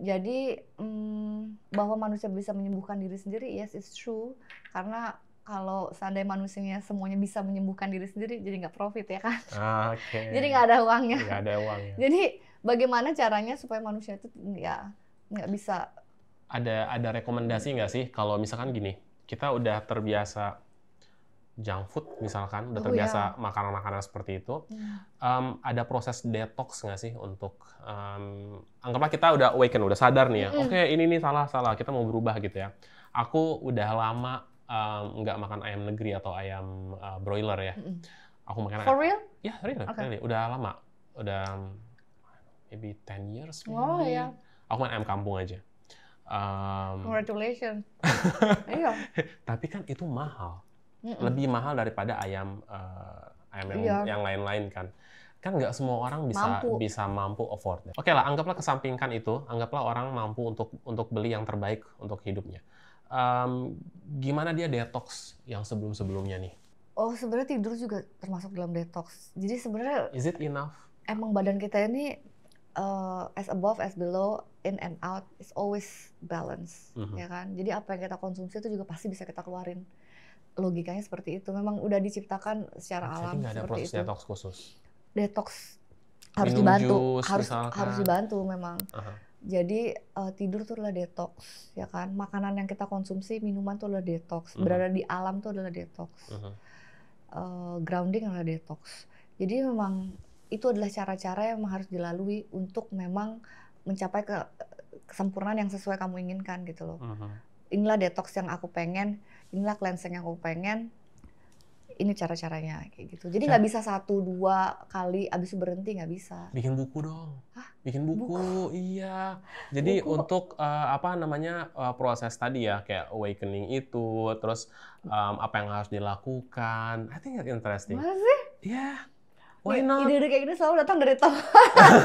Jadi bahwa manusia bisa menyembuhkan diri sendiri, yes it's true. Karena kalau seandainya manusianya semuanya bisa menyembuhkan diri sendiri, jadi nggak profit ya kan. Jadi nggak ada uangnya. Nggak ada uangnya. Jadi bagaimana caranya supaya manusia itu ya nggak bisa. Ada rekomendasi nggak sih kalau misalkan gini, kita udah terbiasa junk food misalkan, udah terbiasa makanan-makanan seperti itu, ada proses detox nggak sih untuk anggaplah kita udah awaken, udah sadar nih ya, oke ini nih salah, kita mau berubah gitu ya. Aku udah lama nggak makan ayam negeri atau ayam broiler ya. Aku makan For real? Ya real, really. Udah lama, udah maybe 10 years. Oh iya. Aku makan ayam kampung aja. Congratulations. Iya. Tapi kan itu mahal. Lebih mahal daripada ayam yang lain-lain kan nggak semua orang bisa mampu afford. Oke lah, anggaplah kesampingkan itu, anggaplah orang mampu untuk beli yang terbaik untuk hidupnya. Gimana dia detox yang sebelumnya nih? Oh sebenarnya tidur juga termasuk dalam detox. Jadi sebenarnya is it enough? Emang badan kita ini as above as below, in and out is always balance, ya kan. Jadi apa yang kita konsumsi itu juga pasti bisa kita keluarin. Logikanya seperti itu, memang udah diciptakan secara alam seperti itu. Jadi nggak ada proses detox khusus? Detox harus dibantu, harus dibantu memang. Jadi tidur tuh adalah detox, ya kan. Makanan yang kita konsumsi, minuman tuh adalah detox. Berada di alam tuh adalah detox. Grounding adalah detox. Jadi memang itu adalah cara-cara yang memang harus dilalui untuk memang mencapai kesempurnaan yang sesuai kamu inginkan gitu loh. Inilah detox yang aku pengen, inilah cleansing yang aku pengen, ini cara-caranya kayak gitu. Jadi nggak bisa 1-2 kali abis itu berhenti, nggak bisa. Bikin buku dong. Hah? Bikin buku, iya. Jadi buku. Untuk proses tadi ya, kayak awakening itu, terus apa yang harus dilakukan. I think it's interesting. Masa sih? Iya. Yeah. Why not? Ide-ide kayak gini selalu datang dari teman.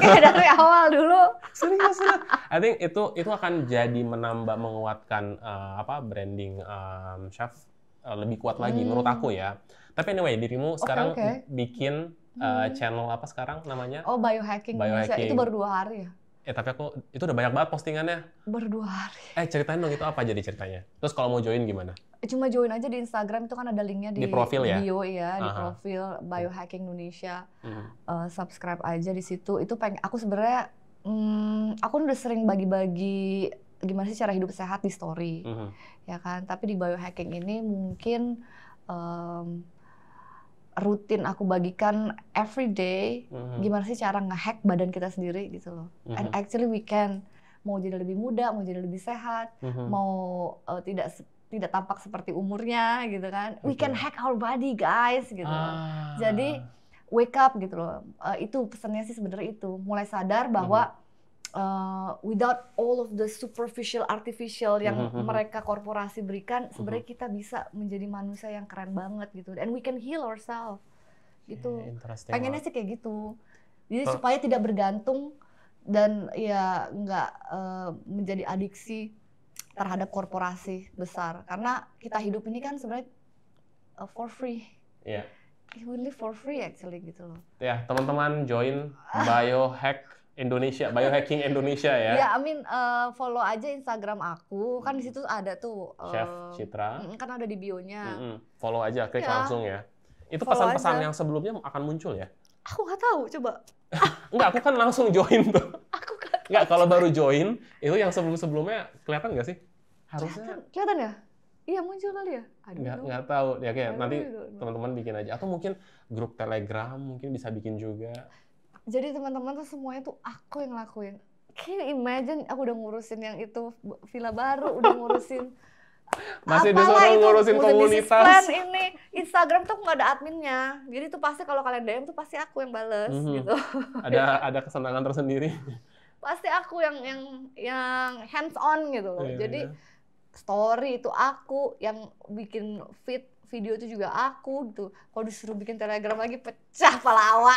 Kayak dari awal dulu. Serius. I think itu akan jadi menguatkan branding chef lebih kuat lagi menurut aku ya. Tapi anyway, dirimu sekarang bikin channel apa sekarang namanya? Oh, Biohacking Indonesia. Itu baru 2 hari ya. Tapi itu udah banyak banget postingannya. Baru 2 hari. Ceritain dong itu apa jadi ceritanya. Terus kalau mau join gimana? Cuma join aja di Instagram, itu kan ada linknya di profil ya? Bio ya, di profil Biohacking Indonesia. Subscribe aja di situ. Itu aku sebenarnya aku udah sering bagi-bagi gimana sih cara hidup sehat di story, ya kan. Tapi di biohacking ini mungkin rutin aku bagikan every day, gimana sih cara nge-hack badan kita sendiri gitu loh. And actually we can, mau jadi lebih muda, mau jadi lebih sehat, mau tidak tampak seperti umurnya gitu kan. We can hack our body guys gitu loh. Jadi wake up gitu loh. Itu pesannya sih sebenarnya itu, mulai sadar bahwa without all of the superficial, artificial yang mereka korporasi berikan, sebenarnya kita bisa menjadi manusia yang keren banget gitu. And we can heal ourselves gitu. Pengennya sih kayak gitu. Jadi supaya tidak bergantung dan ya nggak menjadi adiksi terhadap korporasi besar. Karena kita hidup ini kan sebenarnya for free. Iya. We live for free actually gitu loh. Ya, teman-teman join Biohacking Indonesia ya. Ya, follow aja Instagram aku, kan di situ ada tuh Chef Citra. Kan ada di bio-nya. Follow aja, klik langsung ya. Itu pesan-pesan yang sebelumnya akan muncul ya? Aku nggak tahu, coba. Enggak, aku kan langsung join tuh. Aku nggak tahu. Enggak, kalau baru join, itu yang sebelum-sebelumnya kelihatan nggak sih? Harusnya. Kelihatan ya? Iya, muncul kali ya? Nggak tahu. Ya kayak nanti teman-teman bikin aja. Atau mungkin grup Telegram mungkin bisa bikin juga. Jadi teman-teman tuh semuanya tuh aku yang lakuin. Can you imagine aku udah ngurusin yang itu villa baru, udah ngurusin masih disuruh ngurusin komunitas. Plan ini Instagram tuh nggak ada adminnya. Jadi tuh pasti kalau kalian DM tuh pasti aku yang bales gitu. Ada kesenangan tersendiri. Pasti aku yang hands on gitu loh. Jadi story itu aku, yang bikin feed video itu juga aku gitu. Kalau disuruh bikin Telegram lagi pecah palawa.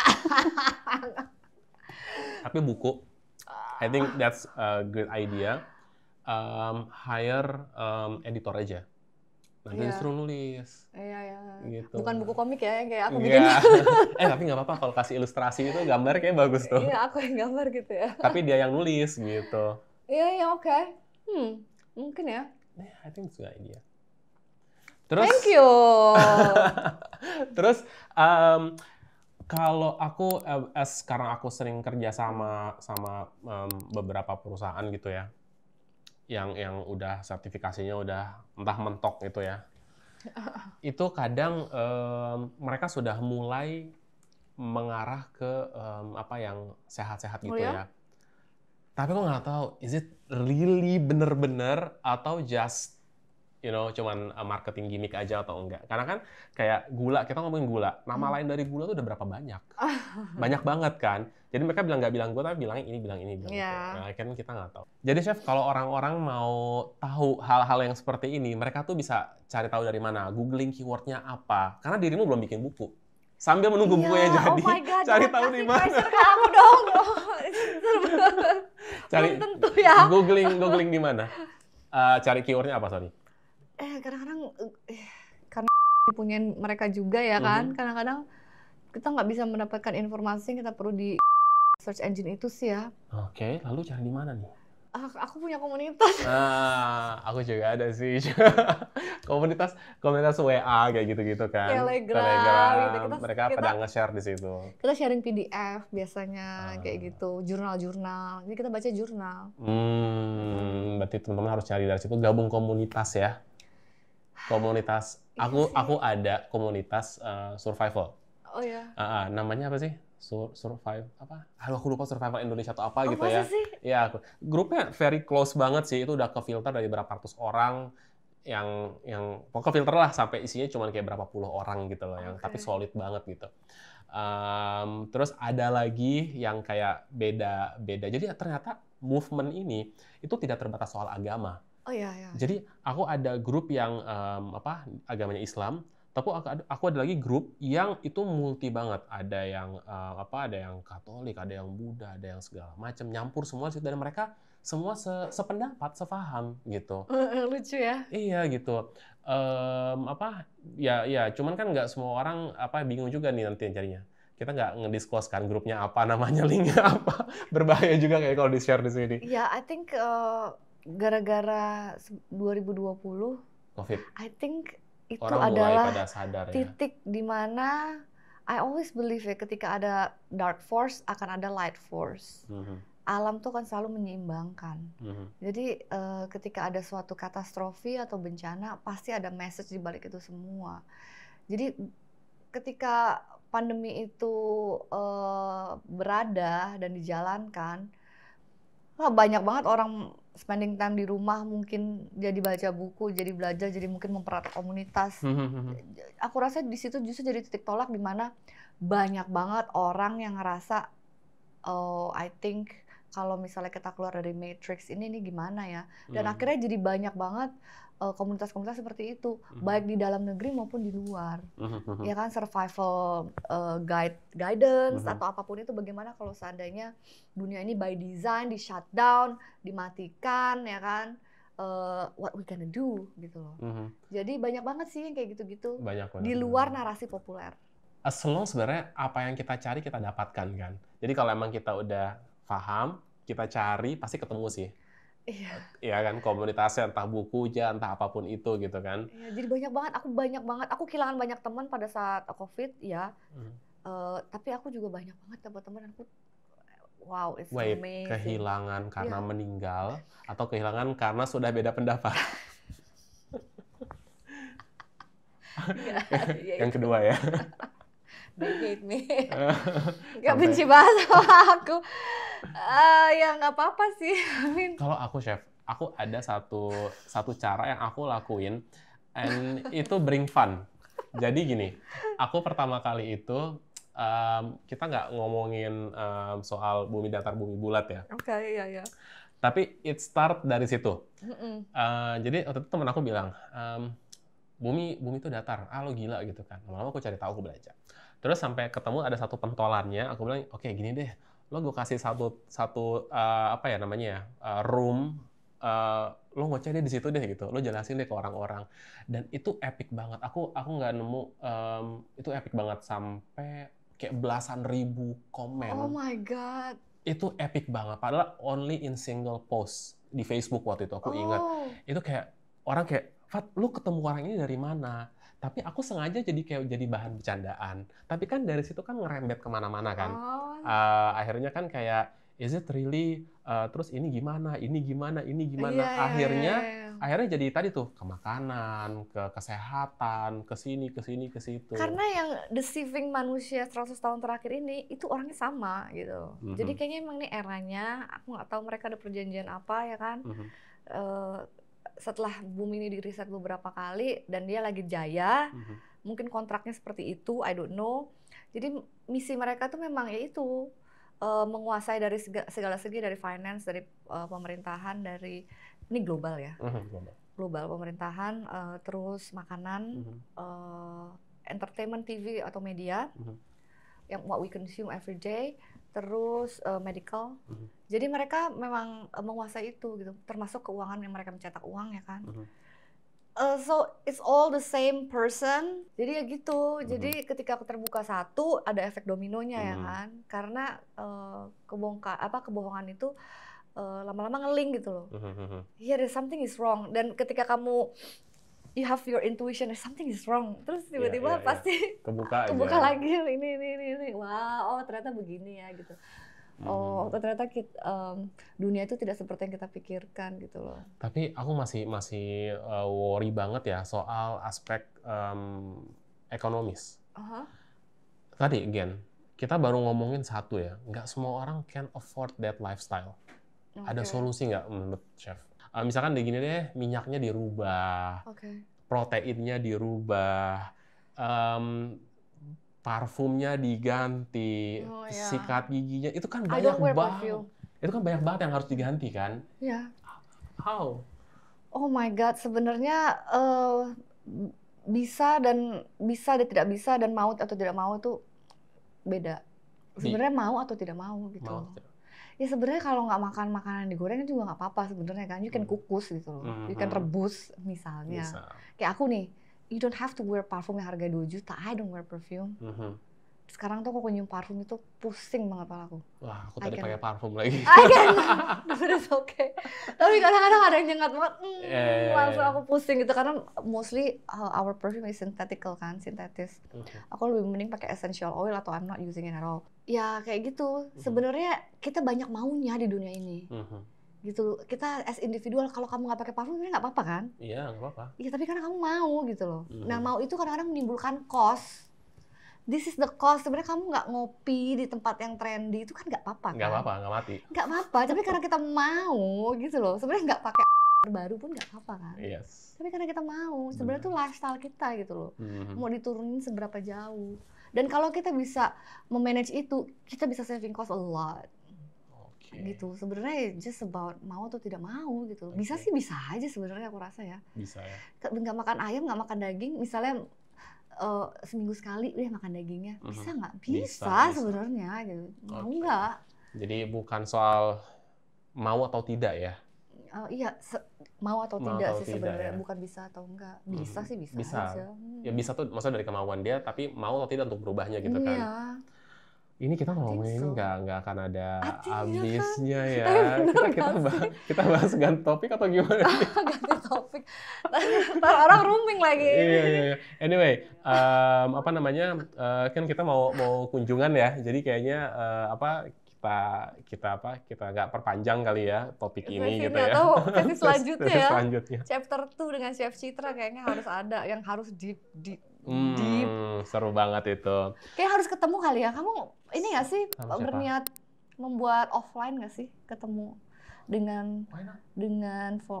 Tapi buku, I think that's a good idea. Hire editor aja. Nanti disuruh nulis. Iya. Gitu. Bukan buku komik ya, yang kayak aku bikin. Tapi nggak apa-apa kalau kasih ilustrasi itu gambar kayak bagus tuh. Iya, aku yang gambar gitu ya. Tapi dia yang nulis gitu. Iya, oke. Mungkin ya. I think it's a good idea. Terus, thank you. Terus kalau aku sekarang aku sering kerja sama beberapa perusahaan gitu ya, yang udah sertifikasinya udah entah mentok gitu ya. Itu kadang mereka sudah mulai mengarah ke apa yang sehat-sehat gitu ya. Tapi aku nggak tahu, is it really bener-bener atau just cuman marketing gimmick aja atau enggak. Karena kan kayak gula, kita ngomongin gula. Nama lain dari gula tuh udah berapa banyak. Banyak banget kan. Jadi mereka nggak bilang gula, tapi bilangnya ini, bilang itu. Nah, kan kita nggak tahu. Jadi Chef, kalau orang-orang mau tahu hal-hal yang seperti ini, mereka tuh bisa cari tahu dari mana? Googling keywordnya apa? Karena dirimu belum bikin buku. Sambil menunggu bukunya jadi, cari tahu di mana. Kamu dong. Cari tentu ya. Googling di mana? Cari keywordnya apa, sorry? Kadang-kadang karena punya mereka juga ya kan, kadang-kadang kita nggak bisa mendapatkan informasi yang kita perlu di search engine itu sih ya. Oke, lalu cari di mana nih? Aku punya komunitas. Aku juga ada sih. komunitas WA kayak gitu-gitu kan. Telegram gitu. Mereka pada nge-share di situ. Kita sharing PDF biasanya kayak gitu, jurnal-jurnal. Jadi kita baca jurnal. Berarti teman-teman harus cari dari situ, gabung komunitas ya. Komunitas. Aku ada komunitas survival. Oh ya. Namanya apa sih? Survive apa? Aku lupa, Survival Indonesia atau apa gitu ya. Sih? Ya, grupnya very close banget sih. Itu udah kefilter dari berapa ratus orang yang pokoknya filter lah sampai isinya cuma kayak berapa puluh orang gitu loh, yang tapi solid banget gitu. Terus ada lagi yang kayak beda. Jadi ternyata movement ini itu tidak terbatas soal agama. Oh iya. Jadi aku ada grup yang agamanya Islam. Tapi aku ada lagi grup yang itu multi banget. Ada yang ada yang Katolik, ada yang Buddha, ada yang segala macam, nyampur semua dan mereka semua sependapat, sepaham gitu. Lucu ya? Iya gitu. Cuman kan nggak semua orang bingung juga nih nanti carinya. Kita nggak ngedisclose kan grupnya apa, namanya, linknya apa. Berbahaya juga kayak kalau di-share di sini. Ya, I think gara-gara 2020 COVID. I think itu orang adalah pada sadar, titik di mana I always believe ya, ketika ada dark force akan ada light force. alam tuh kan selalu menyeimbangkan. Jadi ketika ada suatu katastrofi atau bencana, pasti ada message di balik itu semua. Jadi ketika pandemi itu berada dan dijalankan, banyak banget orang spending time di rumah, mungkin jadi baca buku, jadi belajar, jadi mungkin mempererat komunitas. Aku rasa di situ justru jadi titik tolak di mana banyak banget orang yang ngerasa, oh I think kalau misalnya kita keluar dari matrix ini gimana ya? Dan akhirnya jadi banyak banget komunitas-komunitas seperti itu, baik di dalam negeri maupun di luar. Ya kan, survival guidance atau apapun itu, bagaimana kalau seandainya dunia ini by design di shutdown, dimatikan, ya kan? What we gonna do gitu loh. Jadi banyak banget sih yang kayak gitu-gitu di luar narasi populer. As long sebenarnya apa yang kita cari kita dapatkan kan. Jadi kalau emang kita udah paham, kita cari pasti ketemu sih. Iya. Iya kan, komunitasnya entah buku aja, entah apapun itu gitu kan. Iya, jadi banyak banget. Aku kehilangan banyak teman pada saat COVID ya. Tapi aku juga banyak banget teman-teman aku. Wow, it's amazing. Kehilangan karena meninggal atau kehilangan karena sudah beda pendapat? Yang kedua ya. They hate me. Gak benci banget sama aku. Ya nggak apa-apa sih. Kalau aku chef, aku ada satu cara yang aku lakuin, and itu bring fun. Jadi gini, aku pertama kali itu kita nggak ngomongin soal bumi datar, bumi bulat ya. Oke, iya. Tapi it start dari situ. Jadi waktu itu temen aku bilang, bumi itu datar, lo gila gitu kan. Lama-lama aku cari tahu, aku belajar. Terus sampai ketemu ada satu pentolannya, aku bilang, oke, gini deh, lo gue kasih satu apa ya namanya ya, room, lo ngoceh deh di situ deh gitu, lo jelasin deh ke orang-orang. Dan itu epic banget. Aku nggak nemu, itu epic banget sampai kayak belasan ribu komen. Oh my god. Itu epic banget. Padahal only in single post di Facebook waktu itu, aku ingat. Itu kayak orang kayak, Fat, lu ketemu orang ini dari mana? Tapi aku sengaja jadi bahan bercandaan. Tapi kan dari situ kan ngerembet kemana-mana kan. Akhirnya kan kayak, is it really? Terus ini gimana? Akhirnya jadi tadi tuh ke makanan, ke kesehatan, ke sini, ke situ. Karena yang deceiving manusia 100 tahun terakhir ini itu orangnya sama gitu. Jadi kayaknya emang ini eranya. Aku nggak tahu mereka ada perjanjian apa ya kan. Setelah bumi ini diriset beberapa kali dan dia lagi jaya, mungkin kontraknya seperti itu, I don't know. Jadi misi mereka tuh memang yaitu menguasai dari segala segi, dari finance, dari pemerintahan, dari ini global ya, global pemerintahan, terus makanan, entertainment, TV atau media, yang what we consume every day, terus medical. Jadi mereka memang menguasai itu gitu, termasuk keuangan yang mereka mencetak uang ya kan. So it's all the same person. Jadi ya gitu. Jadi ketika terbuka satu ada efek dominonya ya kan. Karena kebohongan itu lama-lama ngeling gitu loh. Yeah, there's something is wrong. Dan ketika kamu you have your intuition, something is wrong. Terus tiba-tiba pasti kebuka lagi ini. Wow, oh ternyata begini ya gitu. Oh ternyata dunia itu tidak seperti yang kita pikirkan gitu loh. Tapi aku masih worry banget ya soal aspek ekonomis. Tadi again, kita baru ngomongin satu ya, nggak semua orang can afford that lifestyle. Ada solusi nggak menurut chef? Misalkan gini deh, minyaknya dirubah, proteinnya dirubah, parfumnya diganti, sikat giginya, itu kan banyak banget. Itu kan banyak banget yang harus diganti kan? Iya. How? Oh my God, sebenarnya bisa dan tidak bisa, dan mau atau tidak mau itu beda. Sebenarnya mau atau tidak mau gitu. Ya sebenarnya kalau nggak makan makanan digoreng juga nggak apa-apa sebenarnya kan. You can kukus gitu loh. You can rebus misalnya. Kayak aku nih, you don't have to wear parfum yang harga 2 juta. I don't wear perfume. Sekarang tuh aku nyium parfum itu pusing banget kepalaku. Wah, aku tadi pakai parfum lagi. But it's okay. Tapi kadang-kadang ada yang nyengat banget, langsung aku pusing gitu. Karena mostly our perfume is synthetical kan, sintetis. Aku lebih mending pakai essential oil atau I'm not using it at all. Ya kayak gitu. Sebenarnya kita banyak maunya di dunia ini. Gitu. Kita as individual, kalau kamu nggak pakai parfum sebenarnya nggak apa-apa kan? Iya, nggak apa-apa. Iya, tapi karena kamu mau gitu loh. Nah, mau itu kadang-kadang menimbulkan cost. This is the cost. Sebenarnya kamu nggak ngopi di tempat yang trendy itu kan nggak apa-apa kan? Nggak apa-apa, nggak mati. Nggak apa-apa, tapi karena kita mau gitu loh. Sebenarnya nggak pakai baru pun nggak apa-apa kan? Yes. Tapi karena kita mau, sebenarnya tuh lifestyle kita gitu loh. Mau diturunin seberapa jauh. Dan kalau kita bisa memanage itu, kita bisa saving cost a lot. Gitu. Sebenarnya just about mau atau tidak mau gitu. Bisa sih bisa aja sebenarnya aku rasa ya. Bisa ya. Nggak makan ayam, nggak makan daging, misalnya seminggu sekali udah makan dagingnya. Bisa nggak? Bisa sebenarnya gitu. Mau nggak? Jadi bukan soal mau atau tidak ya. Iya, mau atau tidak sih sebenarnya, bukan bisa atau enggak. Bisa sih bisa aja. Ya bisa tuh maksudnya dari kemauan dia, tapi mau atau tidak untuk berubahnya gitu kan. Iya. Ini kita ngomongin ini nggak akan ada habisnya kan? Ya. Kita bahas ganti topik atau gimana? Ganti topik. Ntar orang rooming lagi. Iya. Anyway, apa namanya? Kan kita mau kunjungan ya. Jadi kayaknya kita nggak perpanjang kali ya topik ini gitu ya. Atau sesi selanjutnya ya. Selanjutnya. Chapter 2 dengan Chef Citra kayaknya harus ada yang harus deep. Seru banget itu. Kayak harus ketemu kali ya. Kamu ini nggak sih berniat membuat offline nggak sih ketemu dengan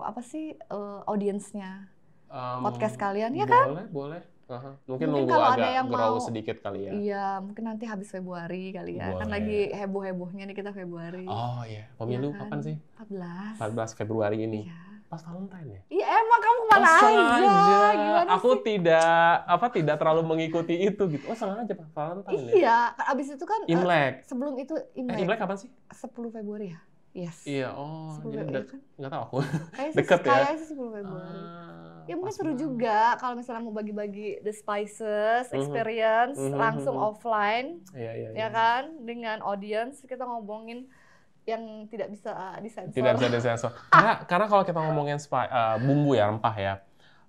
apa sih audiensnya podcast kalian ya kan? Boleh. Mungkin nunggu kalau agak ada yang grow sedikit kali ya. Iya, mungkin nanti habis Februari kali ya. Boleh. Kan lagi heboh-hebohnya nih kita Februari. Oh iya, pemilu ya kan? Kapan sih? 14 Februari ini. Iya. Pas Valentine ya? Iya, emang kamu kemana aja? Gimana aku sih? tidak terlalu mengikuti itu gitu. Oh, sengaja Pak Valentine ya? Iya, abis itu kan Imlek. Sebelum itu Imlek. Imlek kapan sih? 10 Februari ya? Yes. Iya, jadi kan? nggak tahu aku. Deket ya? Kayaknya sih 10 Februari. Ya mungkin seru juga kalau misalnya mau bagi-bagi the spices, experience, langsung offline. Iya. Ya kan? Dengan audience kita ngomongin yang tidak bisa disensor. Tidak bisa disensor. Karena kalau kita ngomongin bumbu ya, rempah ya,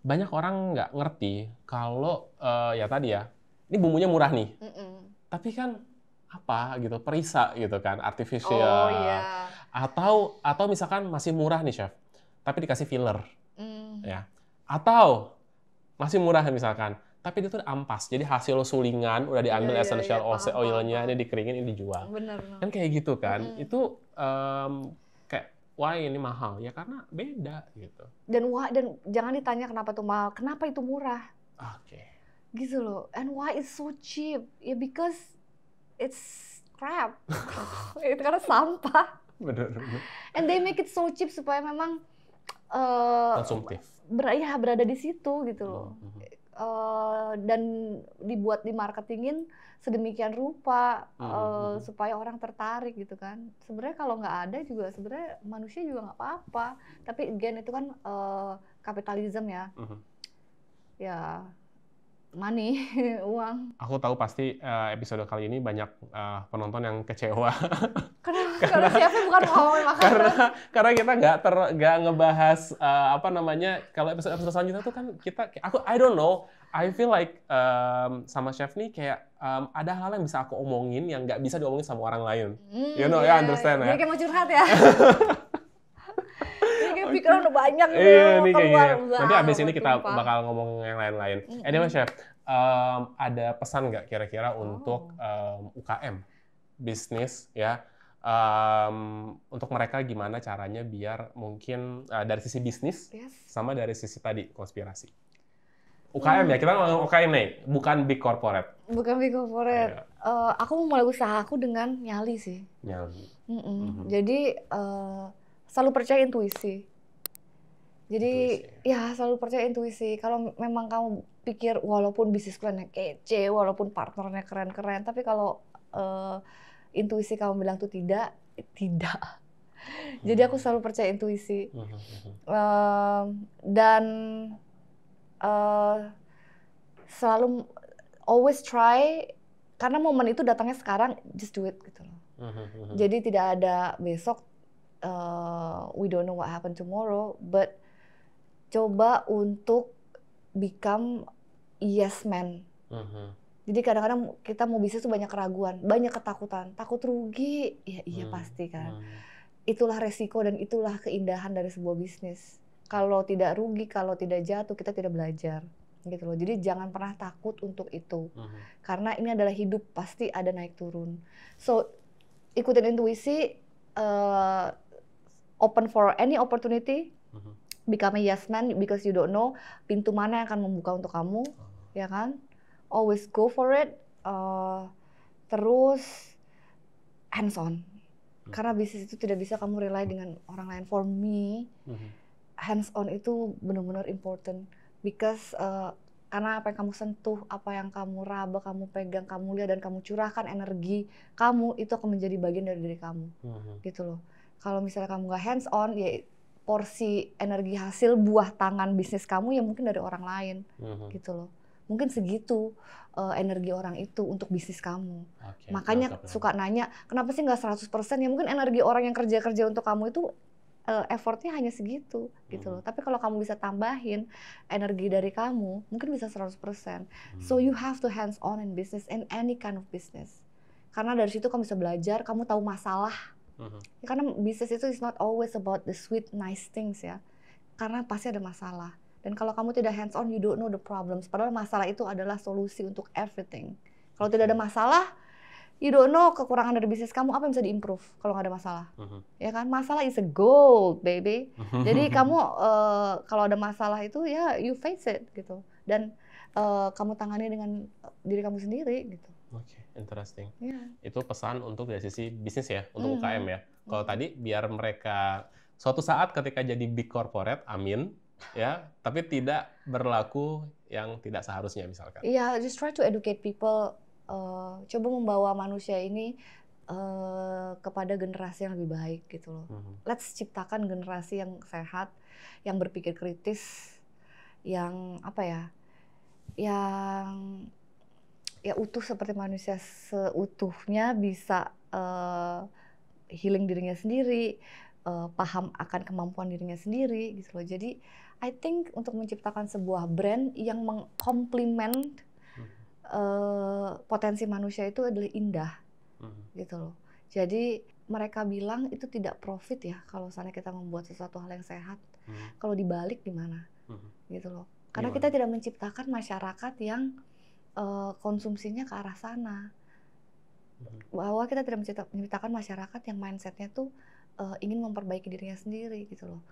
banyak orang nggak ngerti kalau ya tadi ya, ini bumbunya murah nih. Tapi kan apa gitu, perisa gitu kan, artificial. Oh iya. Atau misalkan masih murah nih chef, tapi dikasih filler. Ya. Atau masih murah misalkan, tapi itu ampas. Jadi hasil sulingan udah diambil essential oil-nya, ini dikeringin, ini dijual. Bener. Kan kayak gitu kan. Itu kayak why ini mahal? Ya karena beda gitu. Dan jangan ditanya kenapa itu mahal, kenapa itu murah. Oke. Gitu loh. And why it's so cheap? Ya because it's crap. Itu karena sampah. Bener. And they make it so cheap supaya memang konsumtif. Berada di situ gitu loh. Dan dibuat dimarketingin sedemikian rupa supaya orang tertarik gitu kan. Sebenarnya kalau nggak ada juga sebenarnya manusia juga nggak apa-apa. Tapi again itu kan kapitalisme ya. Ya money, uang. Aku tahu pasti episode kali ini banyak penonton yang kecewa. Karena siapa bukan ngomongin makanan. Karena kita nggak ngebahas kalau episode selanjutnya tuh kan I don't know, I feel like sama chef nih kayak ada hal yang bisa aku omongin yang nggak bisa diomongin sama orang lain. You know ya, understand ya. Jadi kayak mau curhat ya. Jadi kayak pikiran udah banyak gitu. Iya, nih kayak nanti abis ini kita bakal ngomong yang lain-lain. Anyway chef, ada pesan nggak kira-kira untuk UKM bisnis ya? Untuk mereka gimana caranya biar mungkin dari sisi bisnis sama dari sisi tadi konspirasi. UKM ya, kita ngomong UKM nih, bukan big corporate. Bukan big corporate. Aku mulai usaha aku dengan nyali sih. Nyali. Jadi selalu percaya intuisi. Jadi ya selalu percaya intuisi. Kalau memang kamu pikir walaupun bisnis plannya kece, walaupun partnernya keren-keren, tapi kalau intuisi kamu bilang tuh tidak. Jadi aku selalu percaya intuisi. Dan selalu always try, karena momen itu datangnya sekarang, just do it gitu loh. Jadi tidak ada besok, we don't know what happen tomorrow, but coba untuk become yes man. Jadi kadang-kadang kita mau bisnis tuh banyak keraguan, banyak ketakutan, takut rugi, ya iya pasti kan. Itulah resiko dan itulah keindahan dari sebuah bisnis. Kalau tidak rugi, kalau tidak jatuh, kita tidak belajar, gitu loh. Jadi jangan pernah takut untuk itu, karena ini adalah hidup, pasti ada naik turun. So ikutin intuisi, open for any opportunity, become a yes man because you don't know pintu mana yang akan membuka untuk kamu, ya kan? Always go for it, terus hands on. Karena bisnis itu tidak bisa kamu rely dengan orang lain. For me, hands on itu benar-benar important because karena apa yang kamu sentuh, apa yang kamu raba, kamu pegang, kamu lihat dan kamu curahkan energi kamu itu akan menjadi bagian dari diri kamu, gitu loh. Kalau misalnya kamu nggak hands on, ya porsi energi hasil buah tangan bisnis kamu ya mungkin dari orang lain, gitu loh. Mungkin segitu energi orang itu untuk bisnis kamu. Makanya suka nanya, kenapa sih nggak 100%? Ya mungkin energi orang yang kerja-kerja untuk kamu itu effortnya hanya segitu, gitu loh. Tapi kalau kamu bisa tambahin energi dari kamu, mungkin bisa 100%. So you have to hands on in business, in any kind of business. Karena dari situ kamu bisa belajar, kamu tahu masalah. Karena bisnis itu is not always about the sweet, nice things ya. Karena pasti ada masalah. Dan kalau kamu tidak hands on, you don't know the problems. Padahal masalah itu adalah solusi untuk everything. Kalau tidak ada masalah, you don't know kekurangan dari bisnis kamu, apa yang bisa diimprove kalau nggak ada masalah. Ya kan, masalah is a gold, baby. Jadi kamu kalau ada masalah itu ya you face it gitu. Dan kamu tangani dengan diri kamu sendiri gitu. Interesting. Itu pesan untuk dari sisi bisnis ya, untuk UKM ya. Kalau tadi biar mereka suatu saat ketika jadi big corporate, amin, ya, tapi tidak berlaku yang tidak seharusnya misalkan. Iya, just try to educate people. Coba membawa manusia ini kepada generasi yang lebih baik gitu loh. Let's ciptakan generasi yang sehat, yang berpikir kritis, yang apa ya, yang ya utuh seperti manusia seutuhnya, bisa healing dirinya sendiri, paham akan kemampuan dirinya sendiri gitu loh. Jadi I think untuk menciptakan sebuah brand yang mengkomplement potensi manusia itu adalah indah, gitu loh. Jadi mereka bilang itu tidak profit ya kalau misalnya kita membuat sesuatu hal yang sehat. Kalau dibalik gimana, gitu loh. Karena kita tidak menciptakan masyarakat yang konsumsinya ke arah sana. Bahwa kita tidak menciptakan masyarakat yang mindsetnya tuh ingin memperbaiki dirinya sendiri, gitu loh.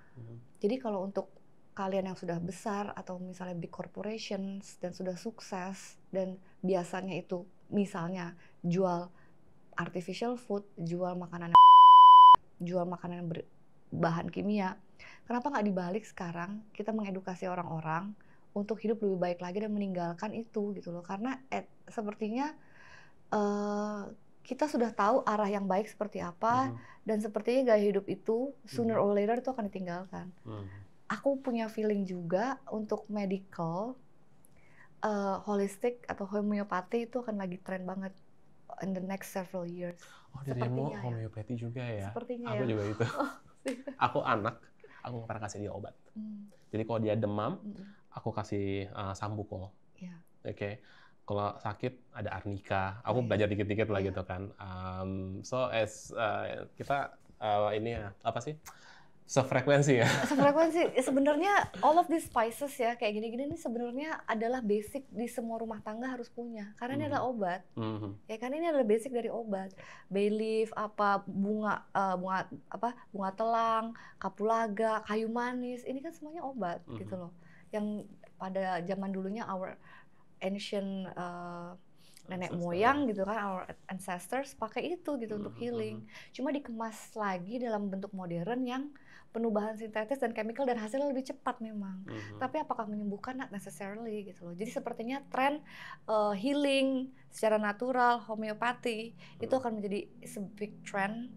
Jadi kalau untuk kalian yang sudah besar atau misalnya big corporations dan sudah sukses dan biasanya itu misalnya jual artificial food, jual makanan berbahan kimia, kenapa nggak dibalik sekarang kita mengedukasi orang-orang untuk hidup lebih baik lagi dan meninggalkan itu, gitu loh. Karena sepertinya kita sudah tahu arah yang baik seperti apa, dan sepertinya gaya hidup itu sooner or later itu akan ditinggalkan. Aku punya feeling juga untuk medical, holistic atau homeopati itu akan lagi tren banget in the next several years. Oh, dirimu homeopati juga ya? Sepertinya aku ya. juga itu. Aku nggak pernah kasih dia obat. Jadi kalau dia demam, aku kasih Sambucol. Oke. Kalau sakit ada Arnika. Aku belajar dikit-dikit lah gitu kan. So as kita ini ya, apa sih? Sefrekuensi ya. Sefrekuensi. Sebenarnya all of these spices ya kayak gini-gini ini sebenarnya adalah basic di semua rumah tangga harus punya. Karena ini adalah obat. Ya kan, ini adalah basic dari obat. Bay leaf, apa bunga telang, kapulaga, kayu manis, ini kan semuanya obat gitu loh. Yang pada zaman dulunya our ancient nenek moyang gitu kan, our ancestors pakai itu gitu untuk healing. Cuma dikemas lagi dalam bentuk modern yang penuh bahan sintetis dan chemical dan hasilnya lebih cepat memang. Tapi apakah menyembuhkan? Not necessarily gitu loh. Jadi sepertinya tren healing secara natural, homeopati itu akan menjadi big trend.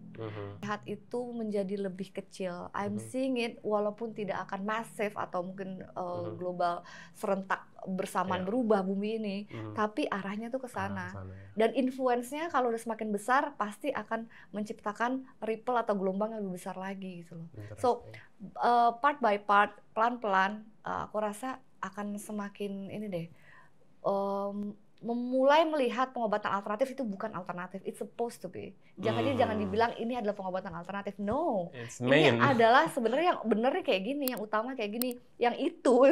Sehat itu menjadi lebih kecil. I'm seeing it walaupun tidak akan masif atau mungkin global serentak bersamaan berubah bumi ini, tapi arahnya tuh ke sana. Dan influence-nya kalau udah semakin besar pasti akan menciptakan ripple atau gelombang yang lebih besar lagi gitu loh. So part by part, pelan-pelan aku rasa akan semakin ini deh, memulai melihat pengobatan alternatif itu bukan alternatif, it's supposed to be. Jangan dibilang ini adalah pengobatan alternatif. No, ini adalah sebenarnya yang benernya kayak gini, yang utama kayak gini, yang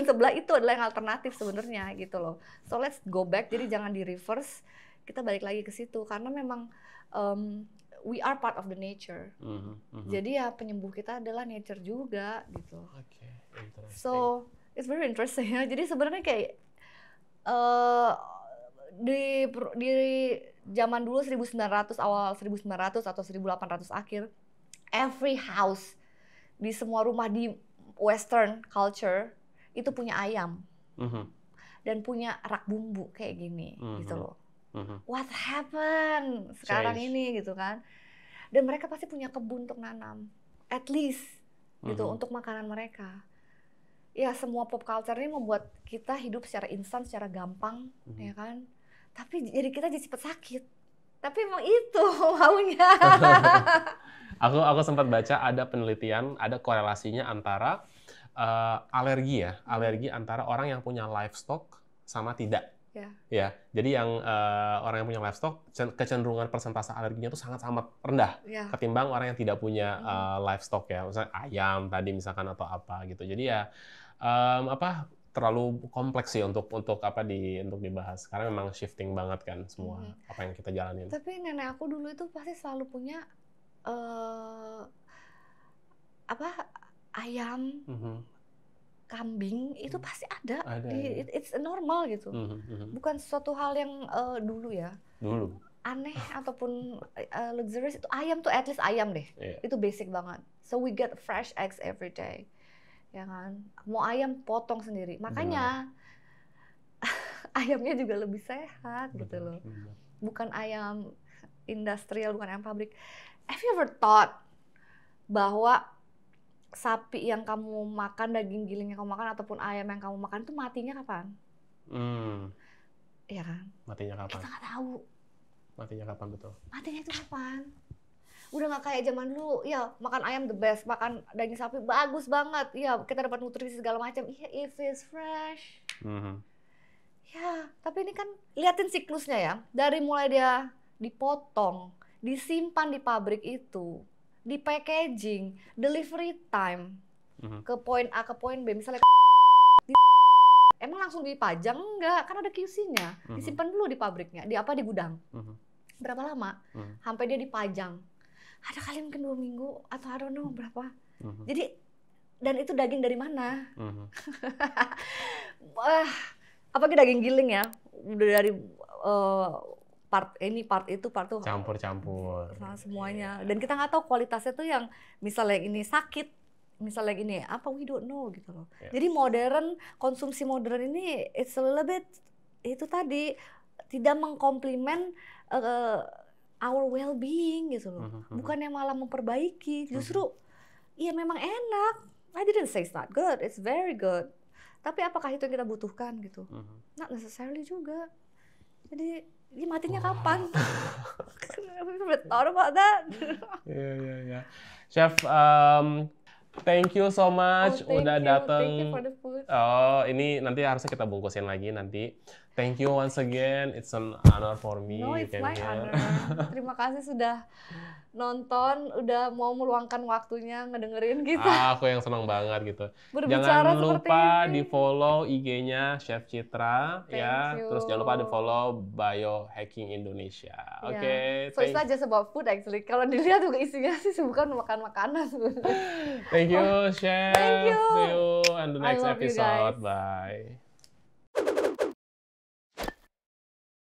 sebelah itu adalah yang alternatif sebenarnya gitu loh. So let's go back, jadi jangan di reverse, kita balik lagi ke situ karena memang we are part of the nature. Jadi ya penyembuh kita adalah nature juga gitu. So it's very interesting ya. Jadi sebenarnya kayak di zaman dulu 1900 awal 1900 atau 1800 akhir, every house di semua rumah di Western culture itu punya ayam dan punya rak bumbu kayak gini gitu loh. What happened sekarang ini gitu kan? Dan mereka pasti punya kebun untuk nanam, at least gitu untuk makanan mereka. Ya semua pop culture ini membuat kita hidup secara instan, secara gampang, ya kan? Tapi jadi kita jadi cepat sakit. Tapi emang itu maunya. Aku sempat baca ada penelitian, ada korelasinya antara alergi antara orang yang punya livestock sama tidak. Ya, jadi yang orang yang punya livestock kecenderungan persentase alerginya itu sangat rendah ketimbang orang yang tidak punya livestock ya, misalnya ayam tadi misalkan atau apa gitu. Jadi ya terlalu kompleks sih untuk dibahas karena memang shifting banget kan semua apa yang kita jalanin. Tapi nenek aku dulu itu pasti selalu punya ayam, kambing itu pasti ada. It's normal gitu. Bukan suatu hal yang dulu ya. Dulu. Aneh ataupun luxurious itu ayam tuh at least ayam deh. Itu basic banget. So we get fresh eggs every day. Ya kan, mau ayam potong sendiri, makanya ayamnya juga lebih sehat gitu loh. Bukan ayam industrial, bukan ayam pabrik. Have you ever thought bahwa sapi yang kamu makan, daging giling yang kamu makan ataupun ayam yang kamu makan itu matinya kapan? Iya kan? Matinya kapan? Kita nggak tahu. Matinya kapan betul? Matinya itu kapan? Udah nggak kayak zaman dulu, ya makan ayam the best, makan daging sapi bagus banget, ya kita dapat nutrisi segala macam, iya if it's fresh, ya tapi ini kan liatin siklusnya ya, dari mulai dia dipotong, disimpan di pabrik itu, di packaging, delivery time, ke poin A ke poin B, misalnya emang langsung dipajang enggak, kan ada QC-nya, disimpan dulu di pabriknya, di gudang, berapa lama, sampai dia dipajang. Ada kali mungkin 2 minggu atau I don't know berapa. Jadi dan itu daging dari mana? Apalagi daging giling ya, udah dari part itu campur-campur. Nah, semuanya. Dan kita nggak tahu kualitasnya tuh yang misalnya ini sakit, misalnya ini apa we don't know gitu loh. Jadi konsumsi modern ini it's a little bit itu tadi tidak mengkomplimen our well-being gitu loh, bukannya malah memperbaiki, justru iya memang enak. I didn't say it's not good, it's very good. Tapi apakah itu yang kita butuhkan gitu? Not necessarily juga. Jadi ini matinya kapan? Have you ever thought about that? Yeah. Chef, thank you so much udah datang. Thank you for the food. Oh, ini nanti harusnya kita bungkusin lagi nanti. Thank you once again. It's an honor for me. No, it's my honor. Terima kasih sudah nonton, udah mau meluangkan waktunya ngedengerin kita. Aku yang senang banget gitu. Berbicara jangan lupa di-follow IG-nya Chef Citra ya. Terus jangan lupa di-follow Biohacking Indonesia. Oke. So it's not just about food actually. Kalau dilihat juga isinya sih bukan makan makanan. Thank you, Chef. Thank you. See you on the next episode. You guys. Bye.